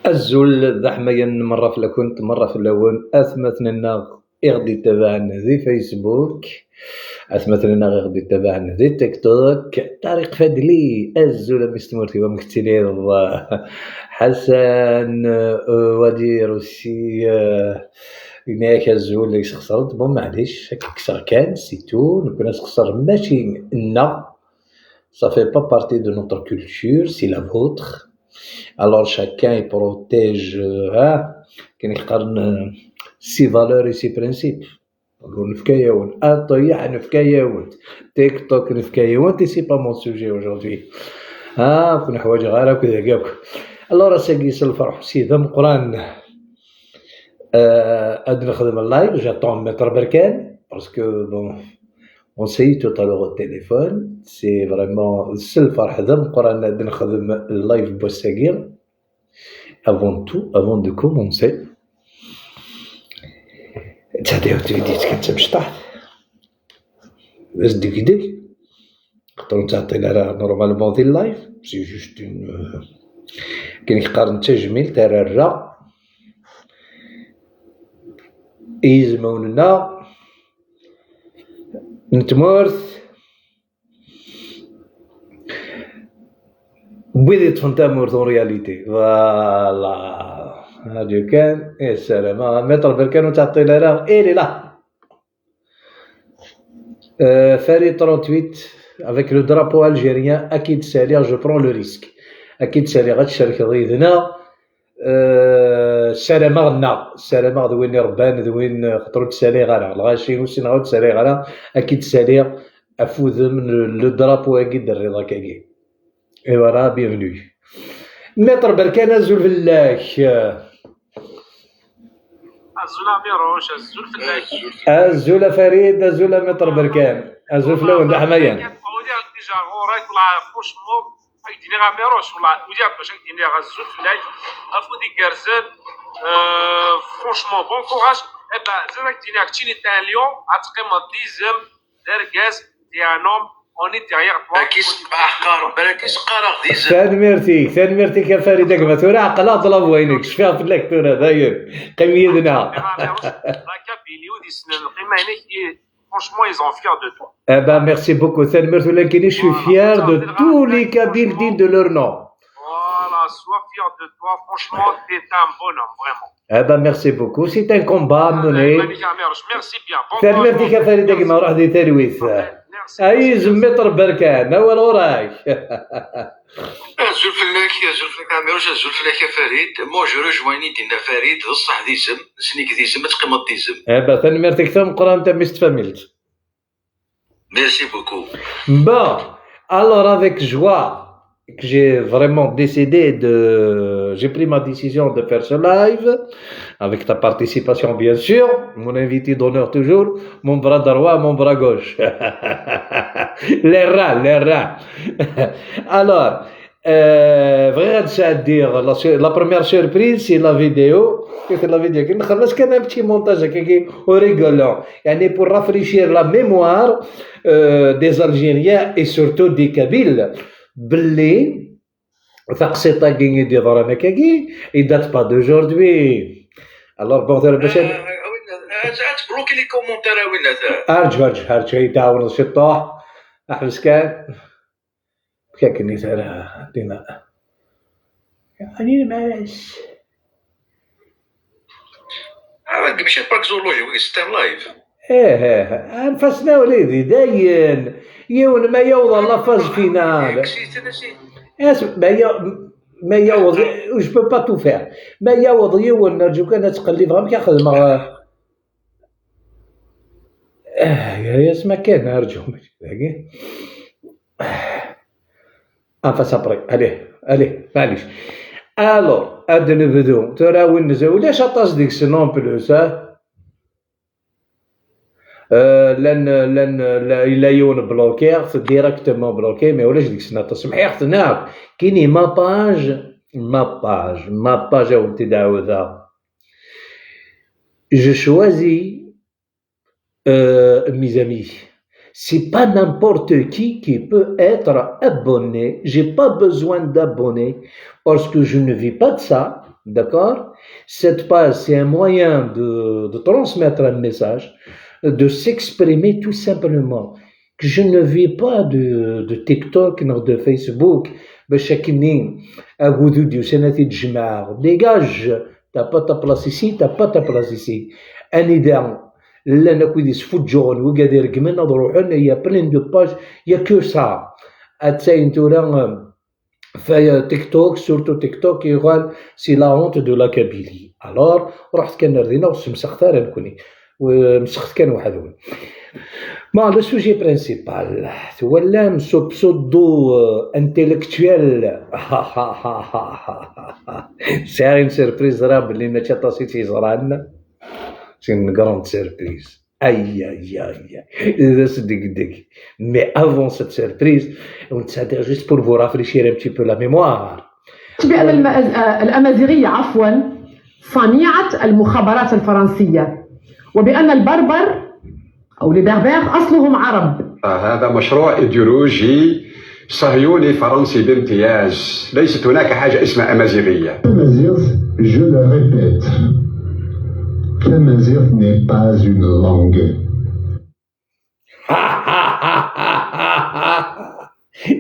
الزول ضحمين مرة في لكنت مرة في اللون أثمثنا إغدي تبعنا ذي فيسبوك، أثمثنا إغدي تبعنا ذي تيك توك. طارق فدلي الزول مستمرتي ومكتلي الله حسن ودي روسي هناك الزول اللي خسرت بون معليش كسر كان سيتو نكون خسر ماشي نا ça fait pas partie de notre culture, c'est la vôtre. Alors chacun il protège كان يقارن سي فالور سي برينسيپ. نقول نفكاياون طيح نفكاياون تيك توك نفكاياون سي با مون سوجي aujourd'hui. كنا حوايج غير هكذا كاك. alors ساقيس الفرح سيدة مقران ادي نخدم اللايف جاتون متر بركان باسكو بون On s'est eu tout à l'heure au téléphone, c'est vraiment le seul فرح ذا مقرنا نخدم اللايف بوساقير. Avant tout, avant de commencer, تهديو تبديت كنت مشطح باش ديك نقدروا تعطي لها نورمالمون دي اللايف سي جوست اون كاين يقارن تجميل تاع الرا يزموننا نتمورث بويدي تفنتامور دون رياليتي فوالا هادو كان يا سلام متر بركان وتعطي لها ايه لا Farid 38 avec le drapeau algérien أكيد سالي je prends le risque أكيد سالي غتشارك ضيدنا سلامة دوين ربان دوين خطرو تسالي غالا الغاشي وسين غاو تسالي غالا أكيد سالي أفوذ من لو درابو أكيد الرضا كاكي إي فوالا بيانفونو متر بركان أزول فلاك الزول ميروش الزول فلاك أزول فريد أزول متر بركان أزول فلون ده حمايان ودي ديجا غوراك ولا فرونشمون يديني غا ميروش ولا ودي باش يديني غا الزول فلاك افودي كارزان فرونشمون بون كوراج ابا زادك ديني كتيني تاع اليوم غتقيم ديزم داركاز ديانوم اوني ديغيغ طوا كيس احقار بلاكيس قرا ديزم ثان ميرتي كفاري داك ما تورا عقلا ضرب وينك شفيها في اللكتور هذايا قميدنا كابيلي ودي سنن القيمه هنا franchement ils sont fiers de toi. Eh ben merci beaucoup ثان ميرتي ولكن je suis fier de tous les Kabyles dignes de leur nom. Voilà, sois fier de toi, franchement t'es un bonhomme vraiment. Eh ben merci beaucoup, c'est un combat mené. Merci bien. ثان ميرتي كفاري داك ما راح دي ترويث اي زمتر بركان ولا وراك زول فلاك عميروش زول فلاك فريد مو جو رجواني دينا فريد بصح ديزم سنيك ديزم تقيم ديزم با ثاني مرتك ثم قران انت مستفملت ميرسي بوكو bon alors avec joie que j'ai vraiment décidé j'ai pris ma décision de faire ce live avec ta participation bien sûr mon invité d'honneur toujours mon bras droit mon bras gauche les rats alors بغيت dire la première surprise c'est la vidéo كي نخلص كان un petit montage كي rigolant يعني pour rafraîchir la mémoire des Algériens et surtout des Kabyles باللي ثقسيطا كي يدير رانا كي il date pas d'aujourd'hui alors bon باش بلوكي لي كومونتير وين ارجع يداور الشطوح احبس كان كاكني تاع دينا يعني معليش ماشي باك زولوجي ويستان لايف انفسنا وليدي داين يون ما يوضع الله فاز فينال ما يوض je peux pas tout faire ما يوض يون نرجو كان تقلب غير كياخذ يا اسمع كان نرجو باقي فاس ابري allez معليش الو هذا نبدو ترى وين نزول ولاش عطاس ديك سنون بلوس لان الا يون بلوكير ديريكتومون بلوكي ما ولاش ديك السنه تسمحي اختنا كايني ما باج ولتي دعوذا je choisis mes amis. C'est pas n'importe qui peut être abonné. J'ai pas besoin d'abonnés parce que je ne vis pas de ça, d'accord? Cette page, c'est un moyen de transmettre un message, de s'exprimer tout simplement. Que je ne vis pas de TikTok, non de Facebook. Bachakini, Agoudoudi, Senati Djmar. Dégage, t'as pas ta place ici, t'as pas ta place ici. Un idéal. لأن كويدي سفوجون وقادر كمان نروحون يا بلين دو باج يا كو سا أتساين تورا في تيك توك سورتو تيك توك يقال سي لا هونت دو لا كابيلي الور رحت كان ردينا ومسختار نكوني ومسخت كان وحدهم ما لو سوجي برينسيبال ولا مسوبسودو انتيليكتويل سي ان سيربريز راه بلي ما تشطاسيتي زران C'est une grande surprise. Aïe, aïe, aïe. Mais avant cette surprise, c'est juste pour vous rafraîchir un petit peu la mémoire. بأن الأمازيغية عفوا صنيعة المخابرات الفرنسية، وبأن البربر أو لبربر أصلهم عرب. هذا مشروع إيديولوجي صهيوني فرنسي بامتياز، ليست هناك حاجة اسمها أمازيغية. Amazigh, je le répète, l'Amazigh n'est pas une langue.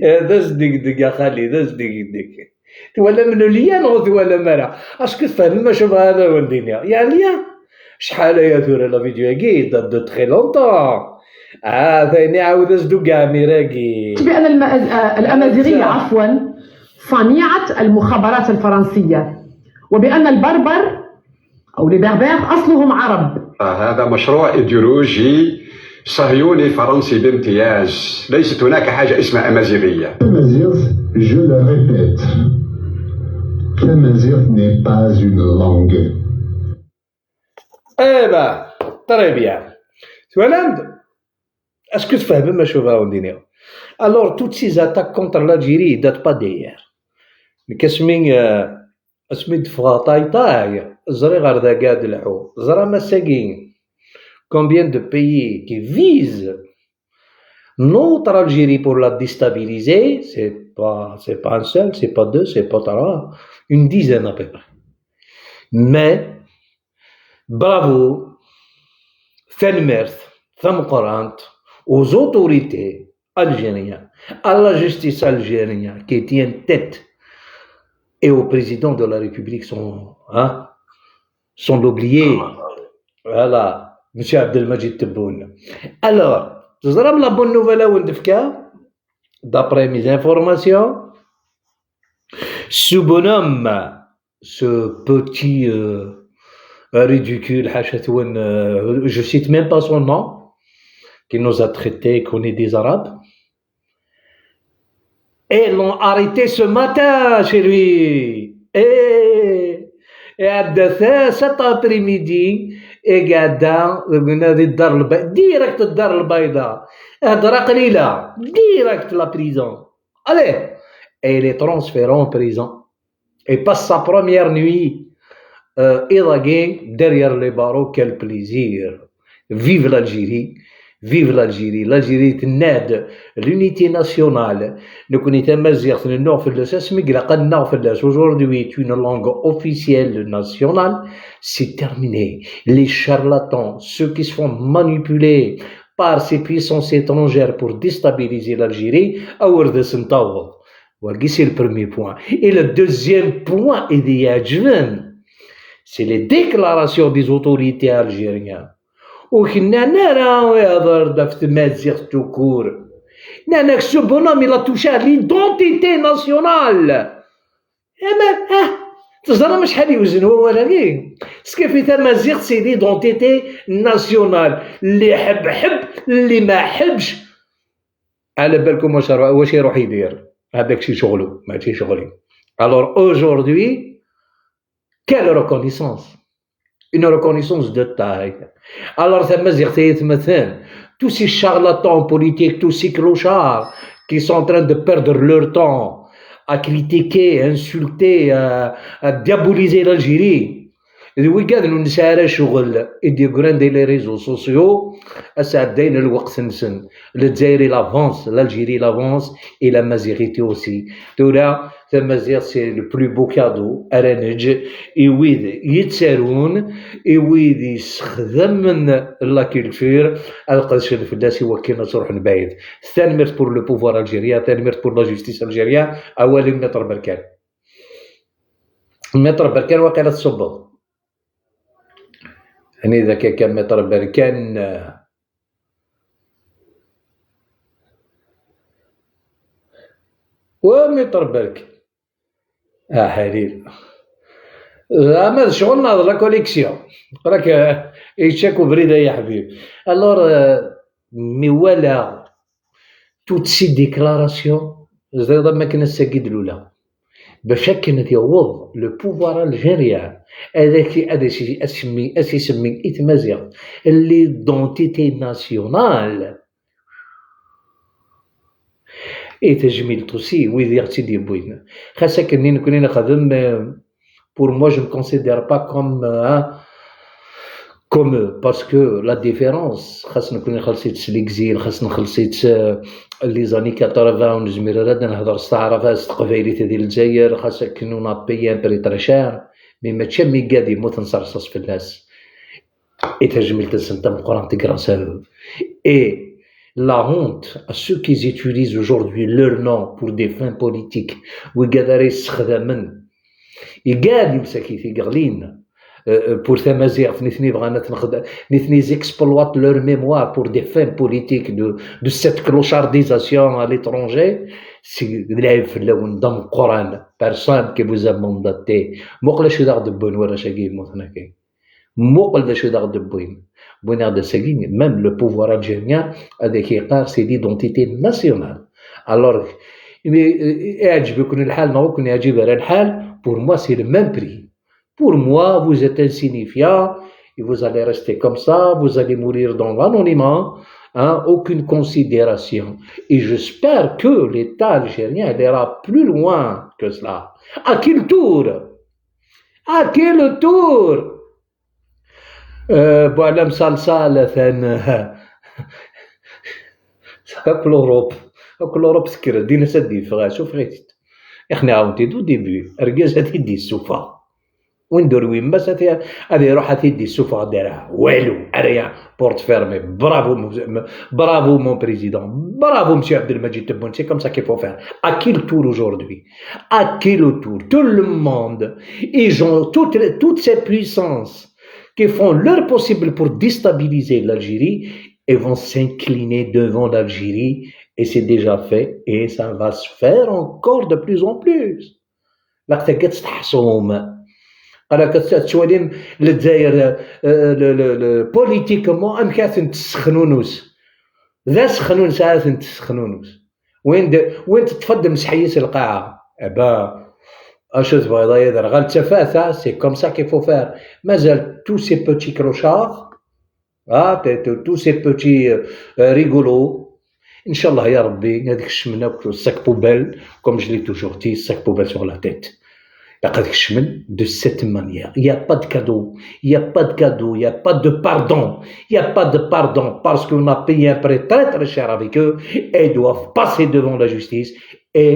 هذا صدق يا خالي، هذا صدق ولا من ليان ولا مرة اش كتفهم ما شوف هذا والدنيا يا ليان شحال يا ثورة لا فيديو كي دو تري لونطون ثاني عاود صدق كاميراكي. بأن الأمازيغية عفوا صنيعة المخابرات الفرنسية، وبأن البربر أو لبربر أصلهم عرب. هذا مشروع إيديولوجي صهيوني فرنسي بامتياز، ليست هناك حاجة اسمها أمازيغية. Amazigh, je le répète, l'Amazigh n'est pas une langue. Eh ben, très bien. Hollande, est-ce que tu fais même chose à Ondine? Alors, toutes ces attaques contre l'Algérie ne datent pas d'hier. Mais qu'est-ce que tu fais taille zara garda gad l'hou zara massaguin. Combien de pays qui visent notre Algérie pour la déstabiliser? C'est pas un seul, c'est pas deux, c'est pas trois, une dizaine à peu près. Mais bravo, Fenmerth, Famqorant, aux autorités algériennes, à la justice algérienne qui tient tête et au président de la République sans l'oublier. Voilà, M. Abdelmajid Tebboune. Alors, la bonne nouvelle à Wendefka, d'après mes informations, ce bonhomme, ce petit ridicule, je cite même pas son nom, qui nous a traités qu'on est des Arabes, et l'ont arrêté ce matin chez lui. Et à cet après-midi, et قاعدة قلنا دي الدار البيضاء ديريكت الدار البيضاء هضرة قليلة ديريكت لا بريزون. Allez, et il est transféré en prison. Et passe sa première nuit élagué derrière les barreaux. Quel plaisir. Vive l'Algérie. Vive l'Algérie. L'Algérie تناد l'unité nationale. نكون يتمزيغ نوع في الأساس مقلا قلنا في الأساس. Aujourd'hui est une langue officielle nationale. C'est terminé. Les charlatans, ceux qui se font manipuler par ces puissances étrangères pour déstabiliser l'Algérie, c'est le premier point. Et le deuxième point, c'est les déclarations des autorités algériennes. وكنا نرى يهضر دافت مازيغ توكور نانا ce bonhomme il a touché à l'identité nationale. تزرى مش شحال يوزن هو ولا كي سكيفي تمازيغ سي ليدونتيتي ناسيونال اللي حب اللي ما حبش على بالكم واش يروح يدير هذاك شي شغلو ماشي شغلي. Alors aujourd'hui, quelle reconnaissance, une reconnaissance de taille. Alors tous ces charlatans politiques, tous ces clochards qui sont en train de perdre leur temps à critiquer, à insulter, à diaboliser l'Algérie. وقاعد نسارع شغل يديروا عندي لي ريزو سوسيو اسعدين الوقت نسن الجزائري لافونس l'Algérie l'avance et la Mazirité aussi. تولا تمازيغ سي لو بلو بو كادو ارانج يويد يتسارون يويد يستخدم لا كولتور القدش الفلاس يوكلنا تروح نبعيد. ثاني ميرت بور لو بوفوار الجيريان ثاني ميرت بور لا جوستيس الجيريان اولي متر بركان متر بركان وكالة الصبغ يعني إذا كان متر بركان ومتر برك حليل ما شغلنا هذا لا كوليكسيون راك يشاكو بريدة يا حبيب. الور مي ولا توت سي ديكلاراسيون زيد ما كنا الساكيد الأولى باش كان يوض لو بوفوار الجيريان هذا شي اسمي إتمازيغ اللي دونتيتي ناسيونال اي تجميل توسي ويدي غتيدي بوين خاصك كني نكون نخدم pour moi je me considère pas comme eux parce que la différence خاصنا نكون خلصيت ليكزيل خاصنا خلصيت لي زاني 80 ونجمير راه نهضر استعرف قبايليت ديال الجزائر خاصك كنو نابي ان بري تري شير مي ماشي مي قادي موت نصرصص في الناس اي تجميل تسنت القران تقراص اي la honte à ceux qui utilisent aujourd'hui leur nom pour des fins politiques وقادر يستخدمن يقاد مساكيتي قغلين pour تمازيغ نثني بغانا نخدم نثني زيكسبلوات leur mémoire pour des fins politiques de cette clochardisation à l'étranger c'est العيب في اللون ضم القران personne qui vous a mandaté مقله شو داغ دبون ولا شاكي موثنا كاين مقله شو داغ دبوين بوين هذا ساكين même le pouvoir algérien هذاك يقار c'est l'identité nationale alors يعجبكم الحال ما يكون يعجب الحال pour moi c'est le même prix pour moi vous êtes insignifiant et vous allez rester comme ça vous allez mourir dans l'anonymat aucune considération et j'espère que l'État algérien ira plus loin que cela à quel tour بوعلم صلصالة هاك الأوروب سكر دينا سدي فغا شوف غيتت احنا عاونتي دو ديبي رجاز هاتي دي السوفا وندور وين بس هذه يروح هاتي دي السوفا دارها والو اريا بورت فيرمي برافو مون بريزيدون برافو مسيو عبد المجيد تبون سي كوم سا كي فو فير à quel tour aujourd'hui à quel tour tout le monde ils ont toutes ces puissances qui font leur possible pour déstabiliser l'Algérie et vont s'incliner devant l'Algérie et c'est déjà fait et ça va se faire encore de plus en plus لا كتستحصوم انا كتشوالين للجزائر بوليتيكمون ام كاتن تسخنونوس ذا سخنون ساعات تسخنونوس وين تتفضل مسحيس القاعه با اش تبغي يدير غير التفاهه سي كوم سا كي فو فير مازال تو سي بوتي كروشار تو سي بوتي ريغولو ان شاء الله يا ربي هذيك الشمنه الساك بوبيل كوم جو لي توجور دي الساك بوبيل سور لا تيت لقد الشمن دو سيت مانيير يا با دو كادو يا با دو باردون يا با دو باردون parce qu'on a payé un prix très très cher avec eux et doivent passer devant la justice et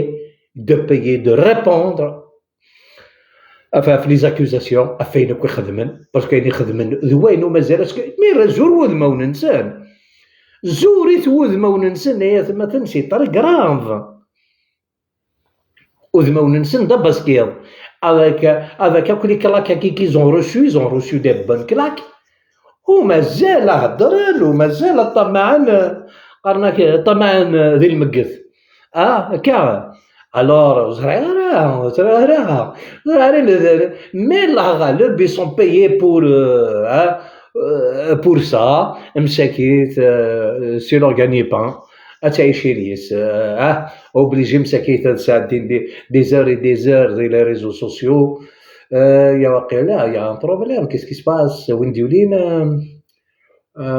de payer de répondre في لي زاكوزاسيون افين كي خدمن باسكو كاين يخدمن ذوينو مازال مي زور وذما وننسان زوريت وذما وننسان هي ثما تنسي طريق غراف وذما وننسان دا باسكيل avec كل كلاك كي زون روسو دي بون كلاك ومازال هضر ومازال طمعان ذي المقث كا alors mais la galbe ils sont payés pour ça مساكيت سي لورغاني بان اتعيشي ليس اوبليجي مساكيت ساعدين دي زور دي لي ريزو سوسيو يا واقيلا يا ان بروبليم كيس كي سباس وين ديولين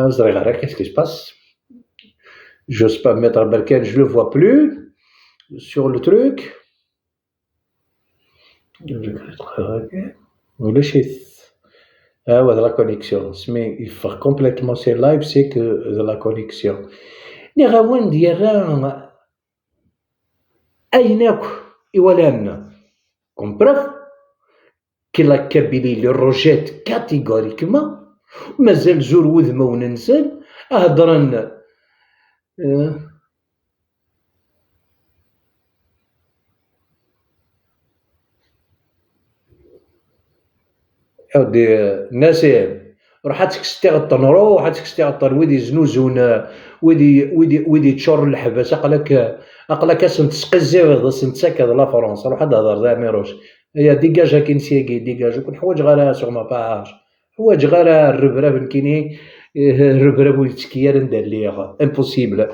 زريغا كيس كي سباس جو sais pas mettre Berken je le vois plus sur le truc ولا شي هذا لا كونيكسيون سمي يفرق كومبليتمون سي لايف سي كو لا كونيكسيون ني غاون ديال ايناك ايوالان كوم بروف كي لا كابيلي لي روجيت كاتيغوريكمون مازال زور وذما وننسل هضرن أودي ناسي روحاتك ستيغطن روحاتك ستيغطن ويدي زنوزون ويدي تشور الحبس أقلك اسم تسقزي غصن تسكد لا فرنسا روح هذا ذا ميروش هي ديجاجا كنسيكي ديجاجا كون حوايج غير سوغ ما باج حوايج غير الربراب كيني الربراب ويتسكيار ندير ليها امبوسيبل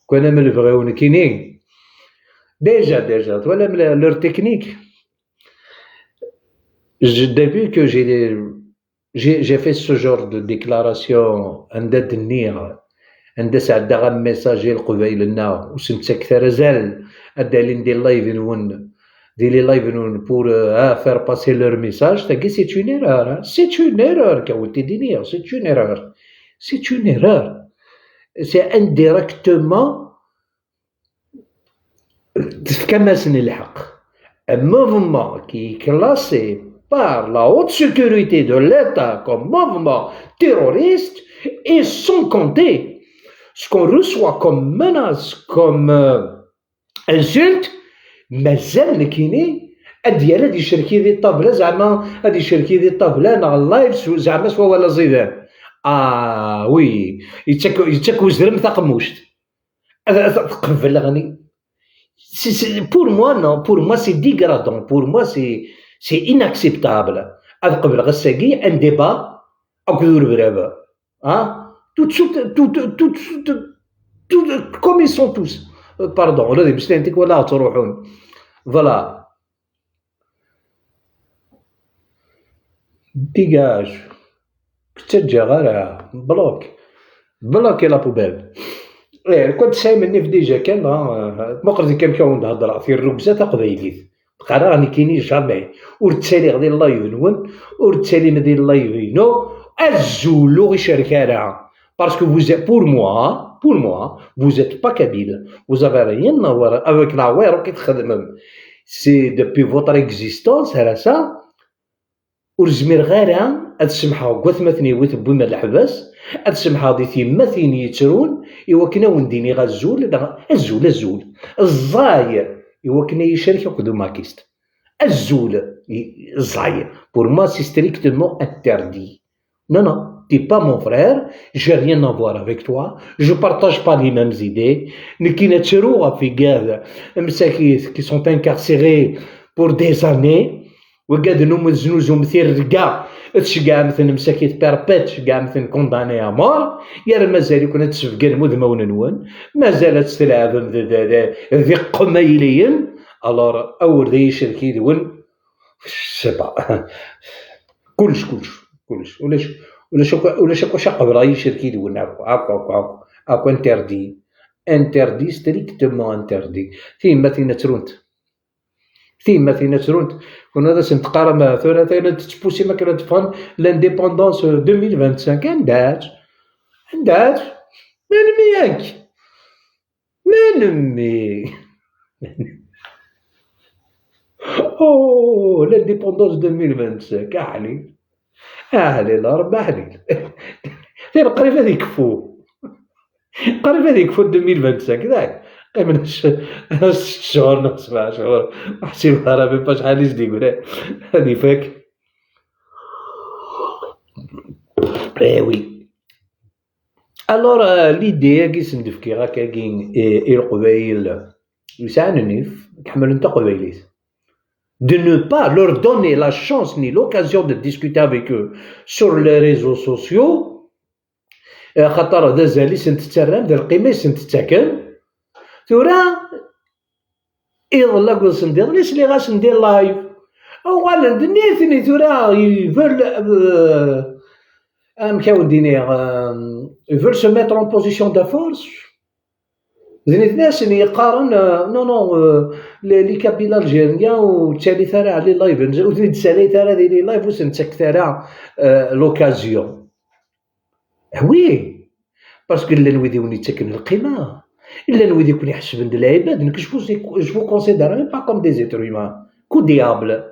كون من البغيون كيني ديجا ولا لور تكنيك depuis que j'ai fait ce genre de déclaration عندها النية عندها ساعة غا ميساجي القبيل لنا وسمت أكثر زال أدالي ندير لايف نون ديري لايف نون pour faire passer leur message تاكي c'est une erreur c'est une erreur كاولتي دينية c'est une erreur c'est une erreur c'est indirectement تفكمسن الحق un mouvement qui est classé par la haute sécurité de l'État comme mouvement terroriste et sans compter ce qu'on reçoit comme menace, comme insulte, مازال نكيني أديال هادي الشركة ديال الطابلة زعما هادي الشركة ديال الطابلة أنا اللايف زعما سوا ولا زيدان وي يتاكو زرم ثقموشت تقبل غني pour moi non pour moi c'est dégradant pour moi c'est inacceptable قبل غساقي un débat أكدور برابا tout de suite tout comme ils sont tous pardon ولا باش نعطيك ولا تروحون voilà dégage تتجا غير بلوك لا بوبيل كنت سايمني في ديجا كان مقرد كان نهضر في الركزه تقبيليت قرا راني كاينين جامي ورتسالي غادي اللايف نون ورتسالي ندير اللايف نو الزولو غي شركه parce que vous êtes pour moi vous êtes pas kabyle vous avez rien à voir avec la wéro qui تخدم c'est depuis votre existence على ça ورزمير غير تسمحوا قثمتني وثبونا الحبس تسمحوا دي ثيمتين يترون يوكنا ونديني غزول الزول الزاير يوكنا يشارك قدو ماكيست الزول الزاير pour moi c'est strictement interdit non t'es pas mon frère j'ai rien à voir avec toi je partage pas les mêmes idées نكينا تروها في قاذا مساكين qui sont incarcérés pour des années وقاد نوم الزنوز ومثير رقا تشقى مثلا مساكين بيربيت شقى مثلا كونداني امور يا مازال يكون تسفقا المذمون نون مازال تستلعب ذي قميليا الور اور ذي شركي دون سبا كلش ولا شق براي شركي دون اكو انتردي ستريكتومون انتردي ثيما ترونت كنا هذا سنتقارن ثلاثة تتبوسي ما كانت تفهم لانديبوندونس 2025 عندات من مياك من مي لانديبوندونس 2025 اهلي الارض اهلي قريب هذه يكفو 2025 ذاك من 6 شهور 7 شهور احسب راه ما شحال يزيد يقول هذه فاك وي الور ليدي كي سندفكي هكا كاين القبايل يسعنني كحمل انت قبايليت de ne pas leur donner la chance ni l'occasion de discuter avec eux sur les réseaux sociaux خاطر هذا زالي سنتترم ذا القيمه سنتتاكل ثورا يظل قول سندير ليش لي غاش ندير لايف او غالا ندنيتني ثورا يفول مكاون ديني يفول سو ميتر ان بوزيسيون دا فورس زينيت ناس اللي يقارن نو لي كابيلا الجيريا وتالي ثرا على لايف وزيد سالي ثرا ديري لايف وسنتك ثرا لوكازيون وي باسكو لا نويدي وني تاكن القيمه الا نويدي يكون يحسب عند العباد دونك جو كونسيدير ميم با كوم دي زيتر هيومان كو ديابل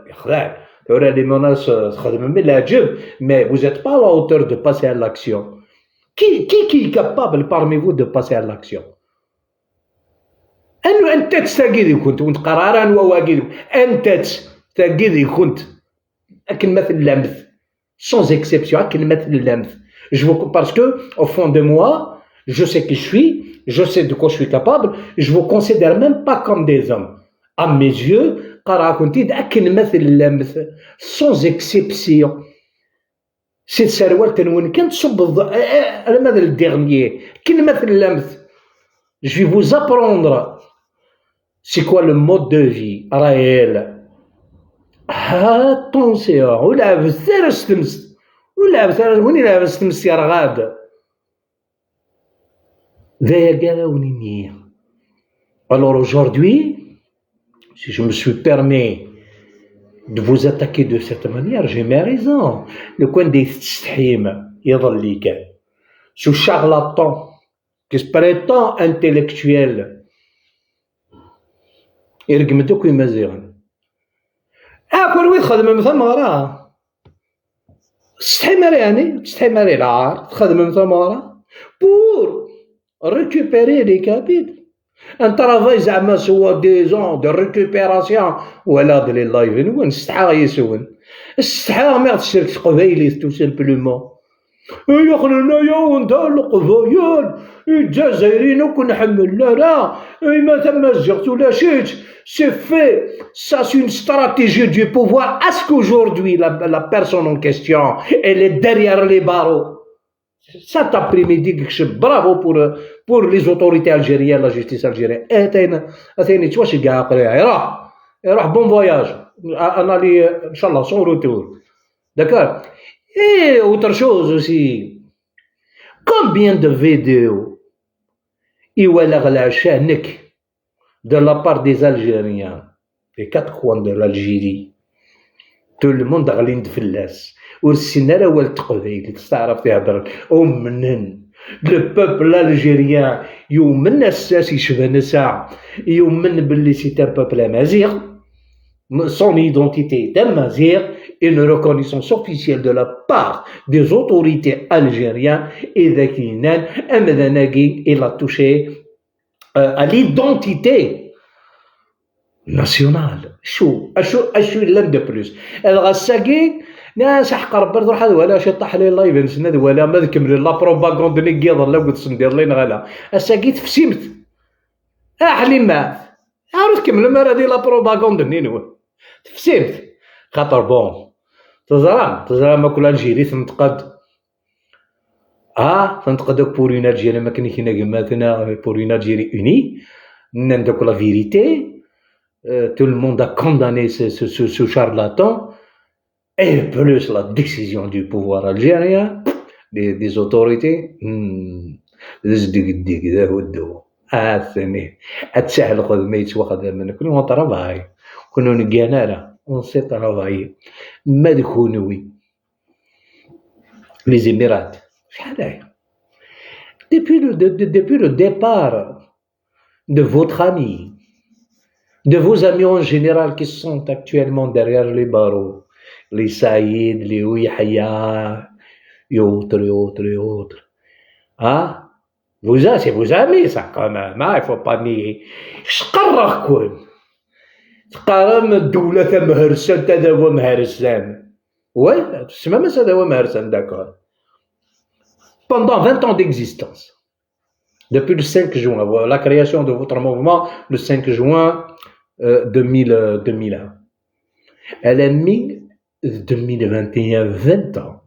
يخدع ورا لي مناس تخدم من العجب مي vous êtes pas à la hauteur de passer à l'action qui est capable parmi vous de passer à l'action انت تستاقيدي كنت وانت قرارا وواقيدي انت تستاقيدي كنت كلمه اللمث sans exception كلمه اللمث parce que au fond de moi je sais qui je suis, je sais de quoi je suis capable, je vous considère même pas comme des hommes. À mes yeux, sans exception. C'est سروال تنوين كان تصب على الديرنيير كلمة اللمث. Je vais vous apprendre c'est quoi le mode de vie réel اتونسيون ولعب سير الشمس ولعب سير وين يلعب الشمس يا رغاد ذايا كاع ونيني. Alors aujourd'hui, si je me suis permis de vous attaquer de cette manière, j'ai mes raisons. Le coin des تستحيم يظل لي كان ce charlatan qui se prétend intellectuel يرقم دوك مزيان كل وين تخدم ثمرة تستحي ماري يعني تستحي ماري العار تخدم ثمرة pour récupérer les capitaux un travail زعما سوا ديزون دو ريكوبيراسيون ولا ديال اللايف وين استحى يسون استحى ما تشرك قبايلي تو سامبلومون يا خلينا يا وندا القبايل الجزائريين وكنحمل لا ما تمزقت ولا شيت c'est fait ça c'est une stratégie du pouvoir à ce qu'aujourd'hui la personne en question elle est derrière les barreaux. Cet après-midi bravo pour les autorités algériennes la justice algérienne اتينا تواشي كاع قريها يروح bon voyage انا لي ان شاء الله son retour d'accord. Et autre chose aussi, combien de vidéos de la part des Algériens, des quatre coins de l'Algérie, tout le monde a l'air de فلاس والسنة الأول تقبيل تستعرف تهدر le peuple algérien يؤمن الساس يشبه نساء يؤمن باللي c'est un peuple amazigh son identité d'Amazigh et une reconnaissance officielle de la part des autorités algériennes et d'Akinan Amdanagui il a touché à l'identité nationale. شو l'un de plus الغساقي ناس حق ربي تروح هذا ولا شي طاح لي اللايف نسند ولا ما نكمل لا بروباغوند اللي قيض لا قلت ندير لي نغلا الساقي تفسمت حليم ما عرفت كمل ما هذه لا بروباغوند نينو تفسمت خاطر بون تزرع ما كل الجيري تنتقد تنتقدك بور اون الجيري ما كاين هنا كماتنا بور اون الجيري اوني ندوك لا فيريتي tout le monde a condamné ce charlatan et plus la décision du pouvoir algérien des autorités زدق ذا هو الدواء ثاني اتسهل خذ ما يتواخذ منك كل ما طرافاي كنا نقانا on sait travailler ما دخونوي les Émirats شحال هاي depuis le départ de votre ami de vos amis en général qui sont actuellement derrière les barreaux les Saïd, les Ouihaya et autres c'est vos amis ça quand même il faut pas nier شقرخكم تقارن الدولة مهرسان هذا هو مهرسان تسمى ما هذا هو مهرسان d'accord pendant 20 ans d'existence depuis le 5 juin la création de votre mouvement le 5 juin 2001 elle a mis 2021 20 ans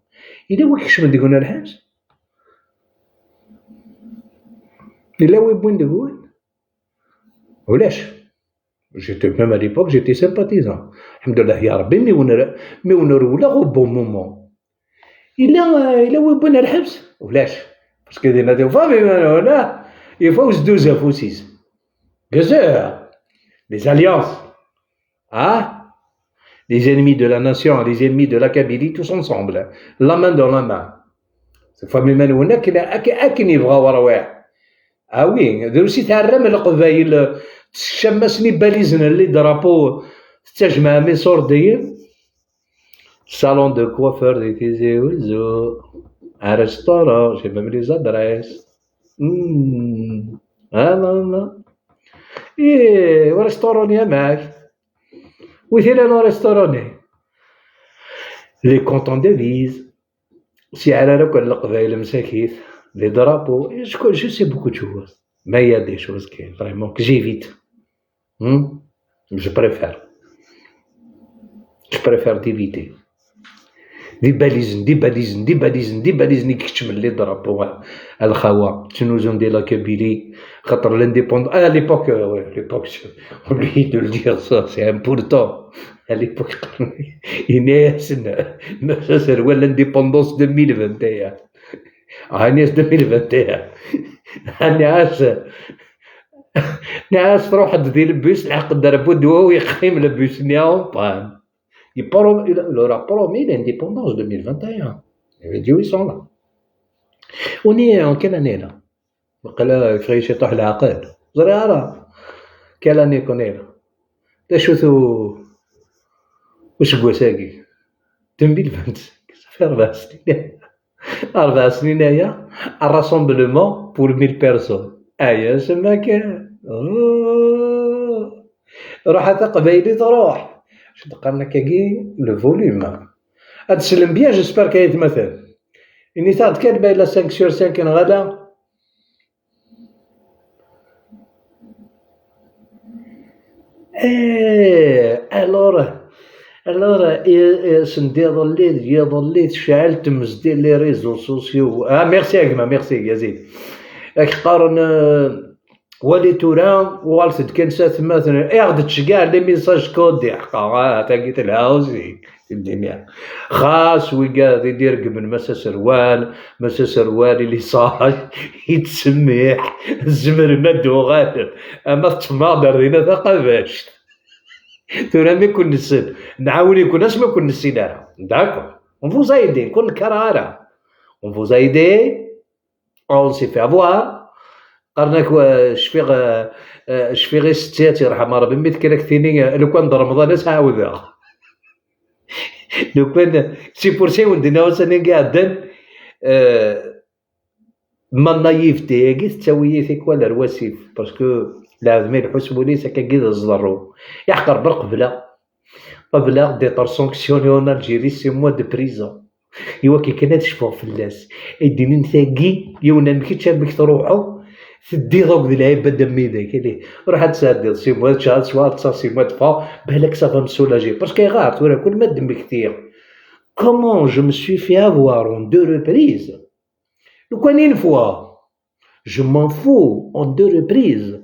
إلا وكش من تقولنا الحاج إلا وين تقول ولاش j'étais même à l'époque j'étais sympathisant alhamdoulilah يا ربي مي ونرولا غو بون مومون إلا وين الحبس ولاش باسكو دينا دي فامي ولا يفوز 12 فوسيس كزاع les alliances les ennemis de la nation les ennemis de la Kabylie tous ensemble la main dans la main cette famille منونا كاين يبغاو رواح oui دروسي تعرم القبايل تشمسني باليزن اللي درابو تجمع مي صوردين salon de coiffeur de Tizi Ouzou un restaurant j'ai même les adresses non وريستورون يا معك وثير انا ريستوروني لي كونطون ديفيز سي على لكل القبائل مساكيت لي درابو جو سي بوكو تشوز ما يا دي شوز كاين فريمون que j'évite je préfère d'éviter دي باليزن يكتشم اللي ضرب الخوا تنوزون دي لا كابيلي خاطر لانديبوند ليبوك oublié de le dire ça c'est important à l'époque Inès نسر ولا الانديبوندونس 2021 Inès 2021 ناس تروح دي البوس العقد دربو دوا ويقيم البوس نياو بان il leur a promis l'indépendance 2021. Il avait dit oui, ils sont là. On est en quelle année là? وقال كريش يطيح العقاد. زريارة quelle année qu'on est là? تشوفوا وش بوساقي 2025 صافي 4 سنين هيا un rassemblement pour 1000 personnes. أيا سما كان روح قبيلي تروح je قالنا كاكي لو فوليوم تسلم بيان جيسبر كيتمثل اني تاع كان باين لا 5 sur 5 غدا alors سندير الليل يضليت شعلت مزدي لي ريزو سوسيو ميرسي اكما ميرسي يزيد راك قارن ولي توران والسد كان سات مثلا اخذت كاع لي ميساج كود دي حقا تاقيت الهاوزي الدنيا خاص وقاعد يدير قبل مسا سروال اللي صار يتسمح الزمر مدو غالب اما التماضر دينا ثقافاش تورا ما يكون نسد نعاون يكون اسمه يكون نسينا داكو on vous a aidé كل كرارة on vous a aidé on s'est fait avoir قرناك شفي غير ستات يرحم ربي ميت كراك ثاني لو كان رمضان تعاودها لو كان سي بور سي ودنا وسنا قاعدين ما نايفتي كي تسويتك ولا الوسيف باسكو لازم يحسبوا لي سكا كذا الزرو يحقر قبل دي سانكسيوني الجيري سي موا دو بريزون ايوا كي كانت تشوف في الناس يديني نتاقي يونا مكيتش بك تروحوا تدي ذوك ديال العيبه دمي داك اللي راح تسدد سي موا تشات سوا تصاسي موا تفا بالك صافا مسولاجي باسكو غار تورا كل ما دمي كثير كومون جو مي سوي في افوار اون دو ريبريز لو كان اون فوا جو m'en fous en 2 reprises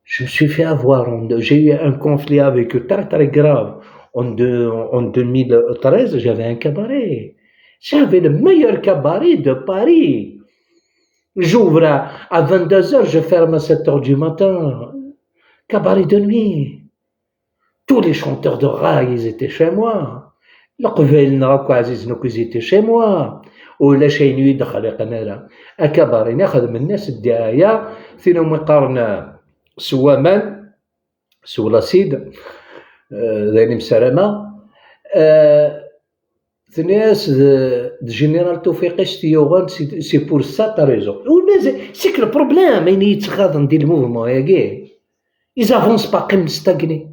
je me suis fait avoir j'ai eu un conflit avec eux très grave en 2013 j'avais un cabaret j'avais le meilleur cabaret de Paris. J'ouvre à 22h, je ferme à 7h du matin. Cabaret de nuit. Tous les chanteurs de rail, ils étaient chez moi. Le Qvel Nrak Aziz Nouk, ils étaient chez moi. ولا شي نوي دخل قناه الكباري ناخذ من الناس الدعايه فينا مقارنه سوامان سولا سيد ذاني مسرمه الناس جينيرال توفيق ستيوغان سي بور سا تا ريزون سي كو البروبليم يعني يتغاضن ديال الموفمون ياكي ils avancent pas comme stagné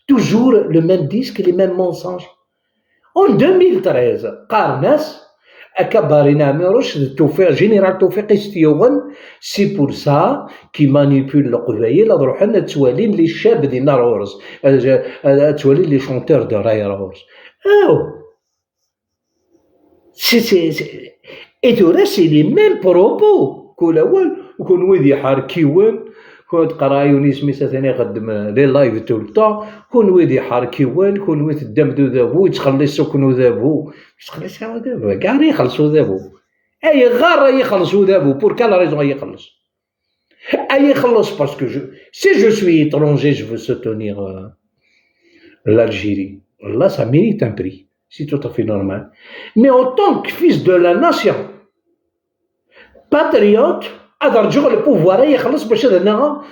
toujours le même disque les mêmes mensonges en 2013 قارناس Akabari Namiroch, Toufir, général Toufik Istiogan, c'est pour ça qu'ils manipulent le Qouvaïe, la Drohan, Toualin, les chefs des Narors, Toualin, les chanteurs de Rayarors. Oh! Et tout là, c'est les mêmes propos. Koulawal, Kounouidi Harkiwan, كنت قرايوني سميتها ثاني خدم لي لايف طول الطون كون ويدي حركيوان كون ويد الدم دو ذابو يتخلصو كونو ذابو يتخلص هاو ذابو كاع يخلصو ذابو اي غار يخلصو ذابو بور كال ريزون يخلص اي يخلص باسكو سي جو سوي étranger je veux soutenir l'Algérie là ça mérite un prix c'est tout à fait normal mais en tant que fils de la nation patriote هذا رجوع البوفوار يخلص باش هنا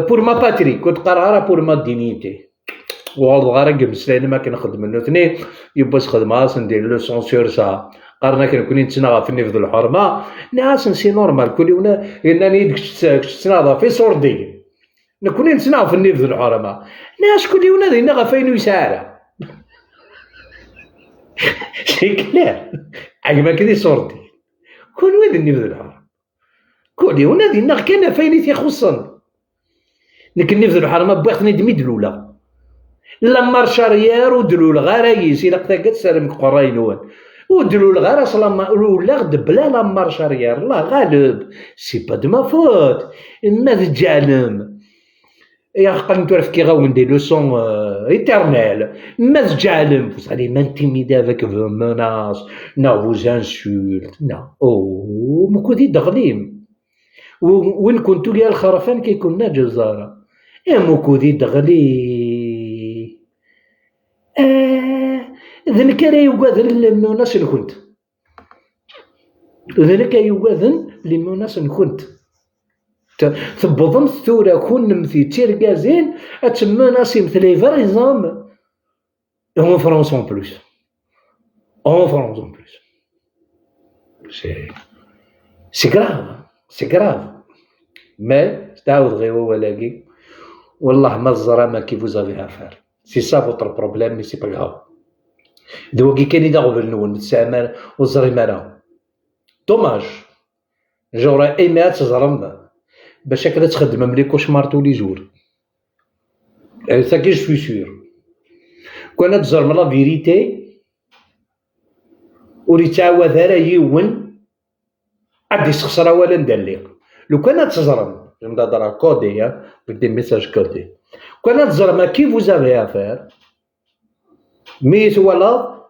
بور ما باتري كنت قراره بور ما دينيتي والله غير مسلين ما كنخدم منو اثنين يبغى خدمه ندير لو سونسور سا قرنا كنكون نتناغا في النفذ الحرمه ناس سي نورمال كل يوم انني تناغا في صوردي نكون نتناغا في النفذ الحرمه ناس كل يوم هنا فين يساره سي كلير عقبال كذي صوردي كل وين النفذ الحرام كل يوم هذه النغ كان فايني تيخصن لكن النفذ الحرام بغيت ندمي دلولا لا مارشاريير ودلو الغرايس إلا قتاكت سالم قراينون ودلو الغرا اصلا ولا غد بلا لا مارشاريير الله غالب سي با دو ما فوت ما تجعلم يا قنتو في كي غاون دي لوسون éternel ما تجعلم vous allez m'intimider avec vos menaces non vos insultes non مكودي دغليم وين كنتو ليا الخرفان كيكون جزارة مكودي دغلي ذلك لا يوجد المناس كنت ذلك يوجد للمناس كنت تبضم ثورة كون مثي تيركازين اتمناسي مثل لي فريزام en France en plus c'est grave mais تعاود غير ولاكي والله ما الزرامة كي vous avez à faire c'est ça votre problème mais c'est pas grave دواكي كاين يداغو بالنون نتسامر والزريمانة دوماج جورا ايمات تزرم باش هكذا تخدم ملي كوشمار تولي جور ساكي جو سور كون تزرم لا فيريتي ولي تعاود راه يون عندي خسرة ولا ندلق لو كان تزرم نهضر كودي بدي ميساج كودي كون تزرم كي فوزافي افير ميت ولا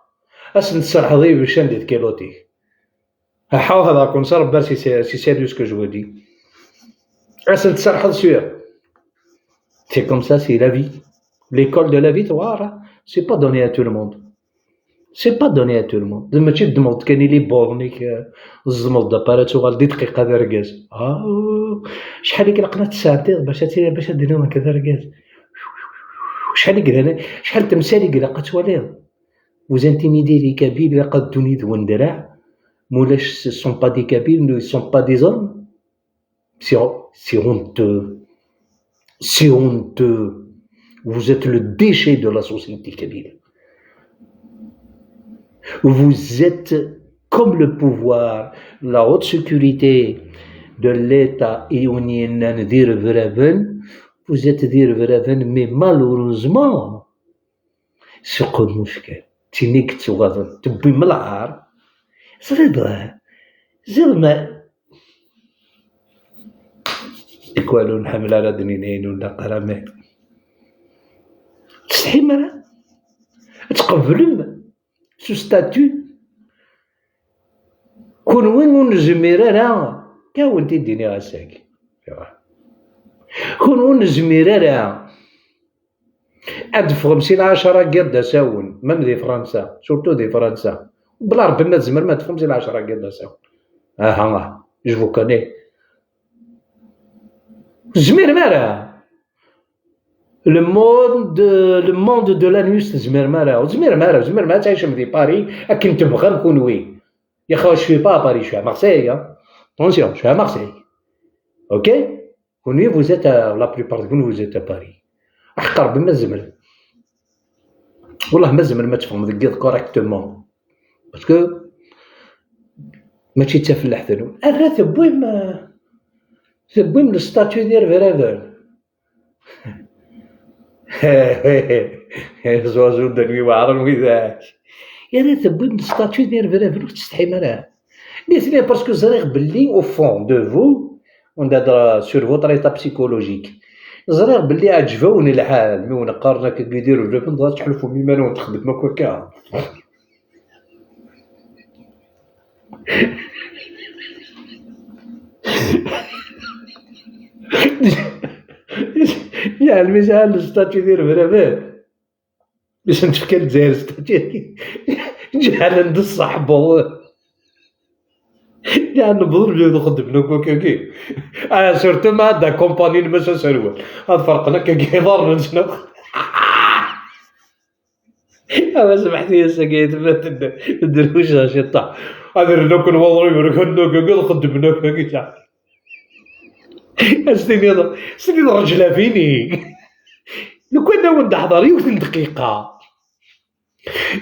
اش نتسرحضي باش ندير كيلوتي حاول هذا كون صار بس سي سيريوس كو جو دي اش نتسرحض سير سي كوم سا سي لا في ليكول دو لا في توارا سي با دوني ا تو لو موند سي با دوني ا تو لو موند ماشي دموض كاين لي بورنيك الزموض داباراتو غالدي دقيقه دار ركاز شحال اللي لقنا تساعتي باش ديرو هكذا ركاز شحال تمثالي لقات وليد vous intimidez les Kabyles لقد دوني ذون دراع مولاش ce sont pas des Kabyles ne sont pas des hommes c'est honteux vous êtes le déchet de la société kabyle vous êtes comme le pouvoir la haute sécurité de l'État iranien dir vraven vous êtes dir vraven mais malheureusement سوق المشكل تينيك تغاضن تبي ملعار زير ما يقولون حمل على دنينين ولا قرامات تستحي مرة تقبلهم سو ستاتو كون وين نزمير راه كاون تيديني غاساكي كون وين نزمير راه عاد في 15 قرد ساون مام دي فرنسا سورتو دي فرنسا بلا ربي ما تزمر ما تفهمش 10 قرد ساون ها جو كوني زمير مارا لو موند دو لا نوس زمير مارا تعيش في باري اكن تبغى نكون وين يا خو شوي با باري شوي مارسيل attention شوي مارسيل اوكي كوني vous êtes la plupart de vous êtes à Paris احقر بما الزمر والله ما الزمر ما تفهم ذكيض كوريكتومون باسكو ماشي تا في الحثنون انا ثبويم الستاتيو ديال فرافان زوازو دنوي وعرن وذاك يا ثبويم الستاتيو ديال فرافان وتستحي مراه نيتني باسكو زريغ بلي او فون دو فو ونهضر سور فوتر ايتا بسيكولوجيك زريغ بلي عجبوني الحال مي ونقارنا كيديروا الجبن ضات تحلفوا ميمان وتخدم هكاكا يا المثال الستاتيو ديال فرافان باش نتفكر الجزائر ستاتيو جعل عند الصحبو يعني نبضر بلي نخدم هكاكي سورتو ما عندها كومباني ماشي سروال هاد فرقنا كيضر شنو سمحتي يا سكيت ما نديروش شي طاح هذا ناكل والله كناكل نخدم هكاكي سيدي الرجله فيني لو كان ود نحضر يوث دقيقه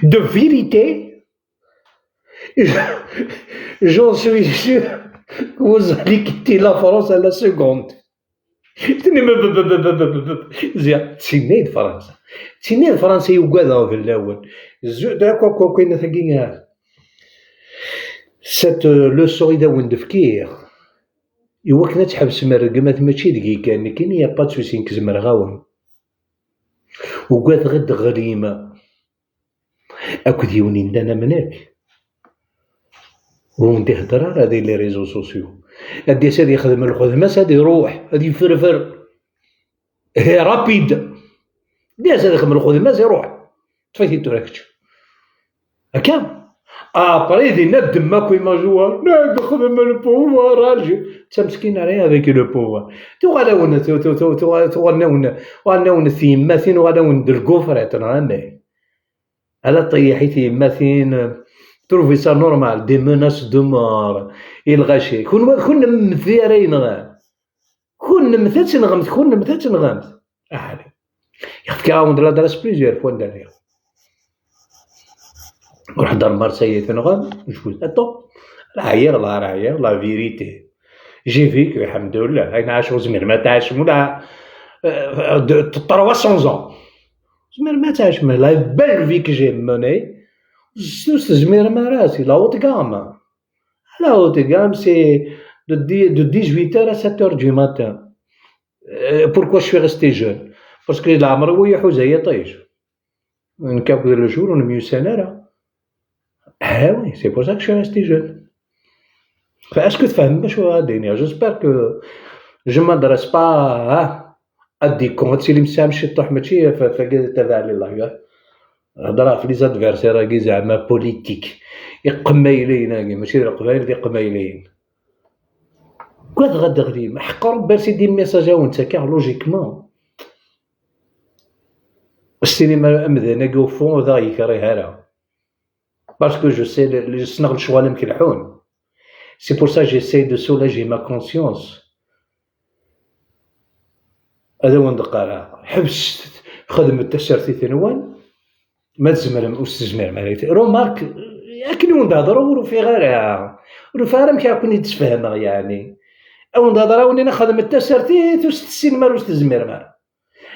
دو فيريتي j'en suis sûr que vous allez quitter la France à la seconde زين تسنيد فرنسا تسنيد فرنسا يوقعها في الاول داكو كاين ثقيله سات لوسون اذا وندفكير يوكنا تحبس مرقمات ماشي دقيقه كاين يا با تسوسين كزمر غاون وقعد غد غريمه اكو ديونين دانا منك وندي هضره هذه لي ريزو سوسيو هادي سادي يخدم الخدمه سادي يروح هادي يفرفر هي رابيد دي سادي يخدم الخدمه سادي يروح تفايتي تراكتش هكا ابري دي ندم ماكو ماجوا ناك خدم البوفوار راجل تمسكين عليها هذيك لو بوفوار تغنون ثيماتين وغنون الكفر تنغني على طيحي ثيماتين تروفي سا نورمال دي مناس دو مور الغاشي كون مثيرين كون مثات نغمت احالي يخت كاوند لا درس بليزيور فوا ندير نروح دار مارسيل تنغم نشوف اتو راهي لا فيريتي جي فيك الحمد لله انا عاش زمير ما تعاش ولا 300 ans زمير ما تعاش لا بل فيك جي موني زمير ما راسي لا هوت غام سي de 18h à 7h du matin. Pourquoi je suis resté jeune? Parce que العمر هو يحوز طيش نكابد le jour on est mieux سنة. Ah oui, c'est pour ça que je suis resté jeune. Est-ce que tu fahmes شو هادين? J'espère que je m'adresse pas à des comptes اللي مسامش يطيح ماشي في تبع لي الله هضره في لي زادفيرسير راكي زعما بوليتيك يقمايلين هاكي ماشي القبايل دي قمايلين كاد غدا غريم حق ربي سيدي ميساج وانت كاع لوجيكمون السينما امذنا كوفون ذا يكريها راه باسكو جو سي لي سنغل شغالم كيلحون سي بور سا جيساي دو سولاجي ما كونسيونس هذا وين دقارا حبس خدم التسرتي ثنوان ما تزمر استزمر مالك رومارك ياكلون نهضروا في غيرها ورفارم كيكون يتفهم يعني او نهضروا اننا خدم التسرتي السينما واستزمر ما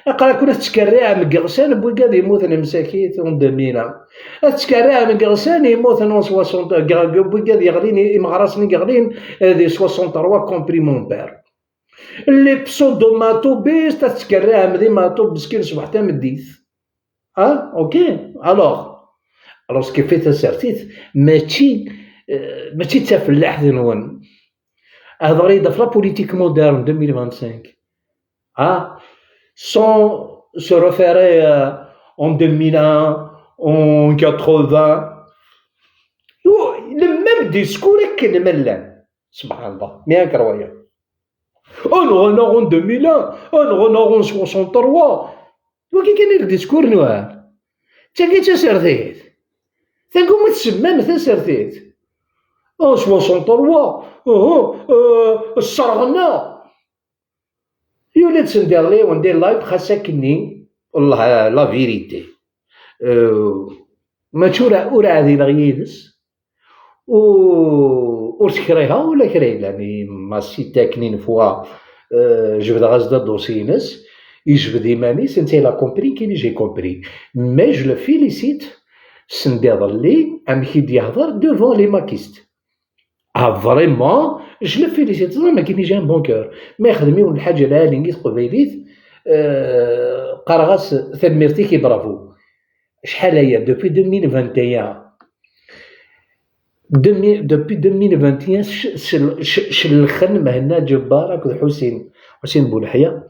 اقرا كنا تكرع من قرسان بوكاد يموت مساكيت وندمينا تكرع من قرسان يموت 60 بوكاد يغلين مغرسني يغلين هذه 63 كومبري مون بير اللي بسودو ماتو بيس تتكرع من ماتو مسكين صبح حتى مديت اوكي الوغ سكي تسرتيت ماشي تفلاح ذنون هضري داف لا بوليتيك مودرن 2025 sans se référer en 2001 en 80 le même discours كان ملان سبحان الله مياك روايه on renard en 2001 on renard en 63 وكي كان الديسكور نوار تاكي تسرتيت تنقوم تسمى مثل سرتيت 63 الصرغنا يولد سندير لي وندير لايف خاصها كني والله لا فيريتي ما تشورا ورا هذه الغيدس و تكريها ولا كريها يعني ما سي تاكنين فوا جبد غازدا دوسينس يجبد إيماني سنتي لا كومبري كيني جي كومبري مي جو لو فيليسيت سندير لي ام كي يهضر دوفون لي ماكيست فريمون جو لو فيليسيت زعما كيني جي ان بون كور ما يخدميو الحاجه العالية قبيليت قرغاس ثمرتي كي برافو شحال هي دوبي 2021 دوبي 2021 شلخن مهنا جبارك حسين بولحية